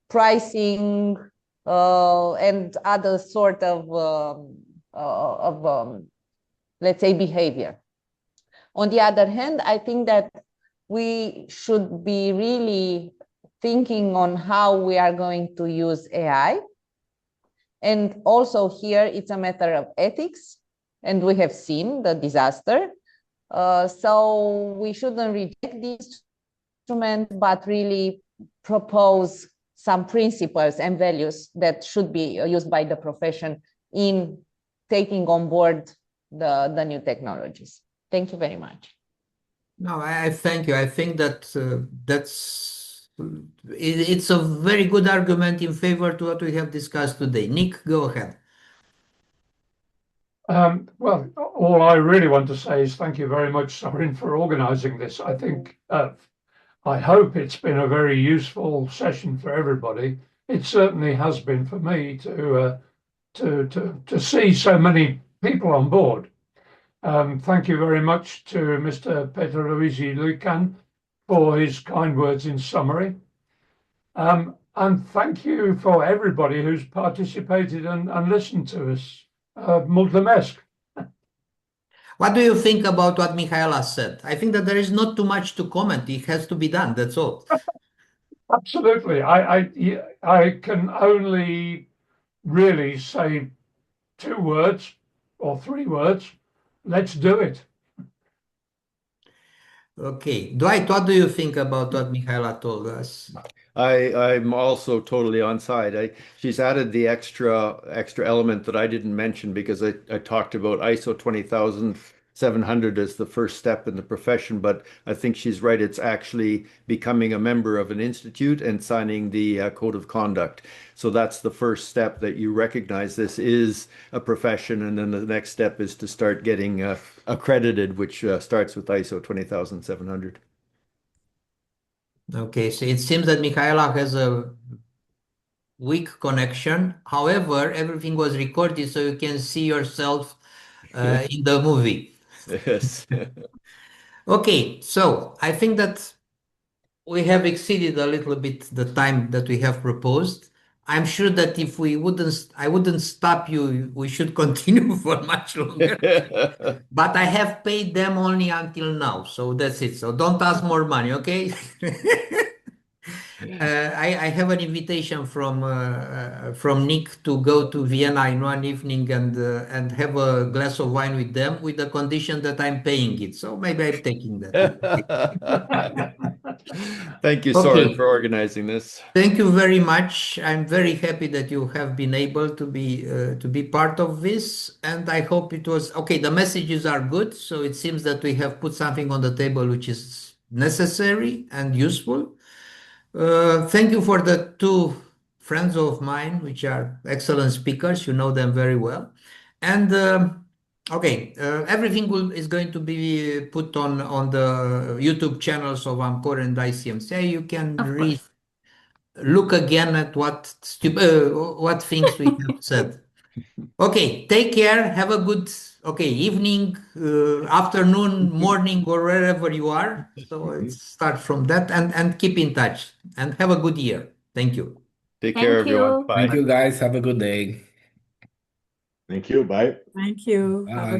pricing and other sort of let's say, behavior. On the other hand, I think that we should be really thinking on how we are going to use AI. And also here, it's a matter of ethics, and we have seen the disaster. So we shouldn't reject the instrument, but really propose some principles and values that should be used by the profession in taking on board the new technologies. Thank you very much. No, I thank you. I think that it's a very good argument in favor to what we have discussed today. Nick, go ahead. Well, all I really want to say is thank you very much, Sorin, for organising this. I think, I hope it's been a very useful session for everybody. It certainly has been for me to see so many people on board. Thank you very much to Mr. Petre Luigi Luican for his kind words in summary. And thank you for everybody who's participated and listened to us. Mulțumesc. What do you think about what Mihaela said? I think that there is not too much to comment. It has to be done. That's all. Absolutely. I can only really say 2 words or 3 words. Let's do it. Okay. Dwight, what do you think about what Mihaela told us? I'm also totally on side. She's added the extra element that I didn't mention because I talked about ISO 20700 as the first step in the profession, but I think she's right. It's actually becoming a member of an institute and signing the code of conduct. So that's the first step, that you recognize this is a profession, and then the next step is to start getting accredited, which starts with ISO 20700. Okay, so it seems that Mihaela has a weak connection. However, everything was recorded, so you can see yourself in the movie. Yes. Okay, so I think that we have exceeded a little bit the time that we have proposed. I'm sure that if I wouldn't stop you, we should continue for much longer. But I have paid them only until now, so that's it. So don't ask more money, okay? I have an invitation from Nick to go to Vienna in one evening and have a glass of wine with them, with the condition that I'm paying it. So maybe I'm taking that. Thank you, Sorin, for organizing this. Thank you very much. I'm very happy that you have been able to be part of this, and I hope it was okay. The messages are good, so it seems that we have put something on the table which is necessary and useful. Thank you for the 2 friends of mine, which are excellent speakers. You know them very well, and okay, everything is going to be put on the YouTube channels of AMCOR and ICMCI. You can look again at what things we have said. Okay, take care. Have a good evening, afternoon, morning, or wherever you are. So let's start from that and keep in touch and have a good year. Thank you. Take care, Thank everyone. you. Bye. Thank you, guys. Have a good day. Thank you. Bye. Thank you. Have a Bye.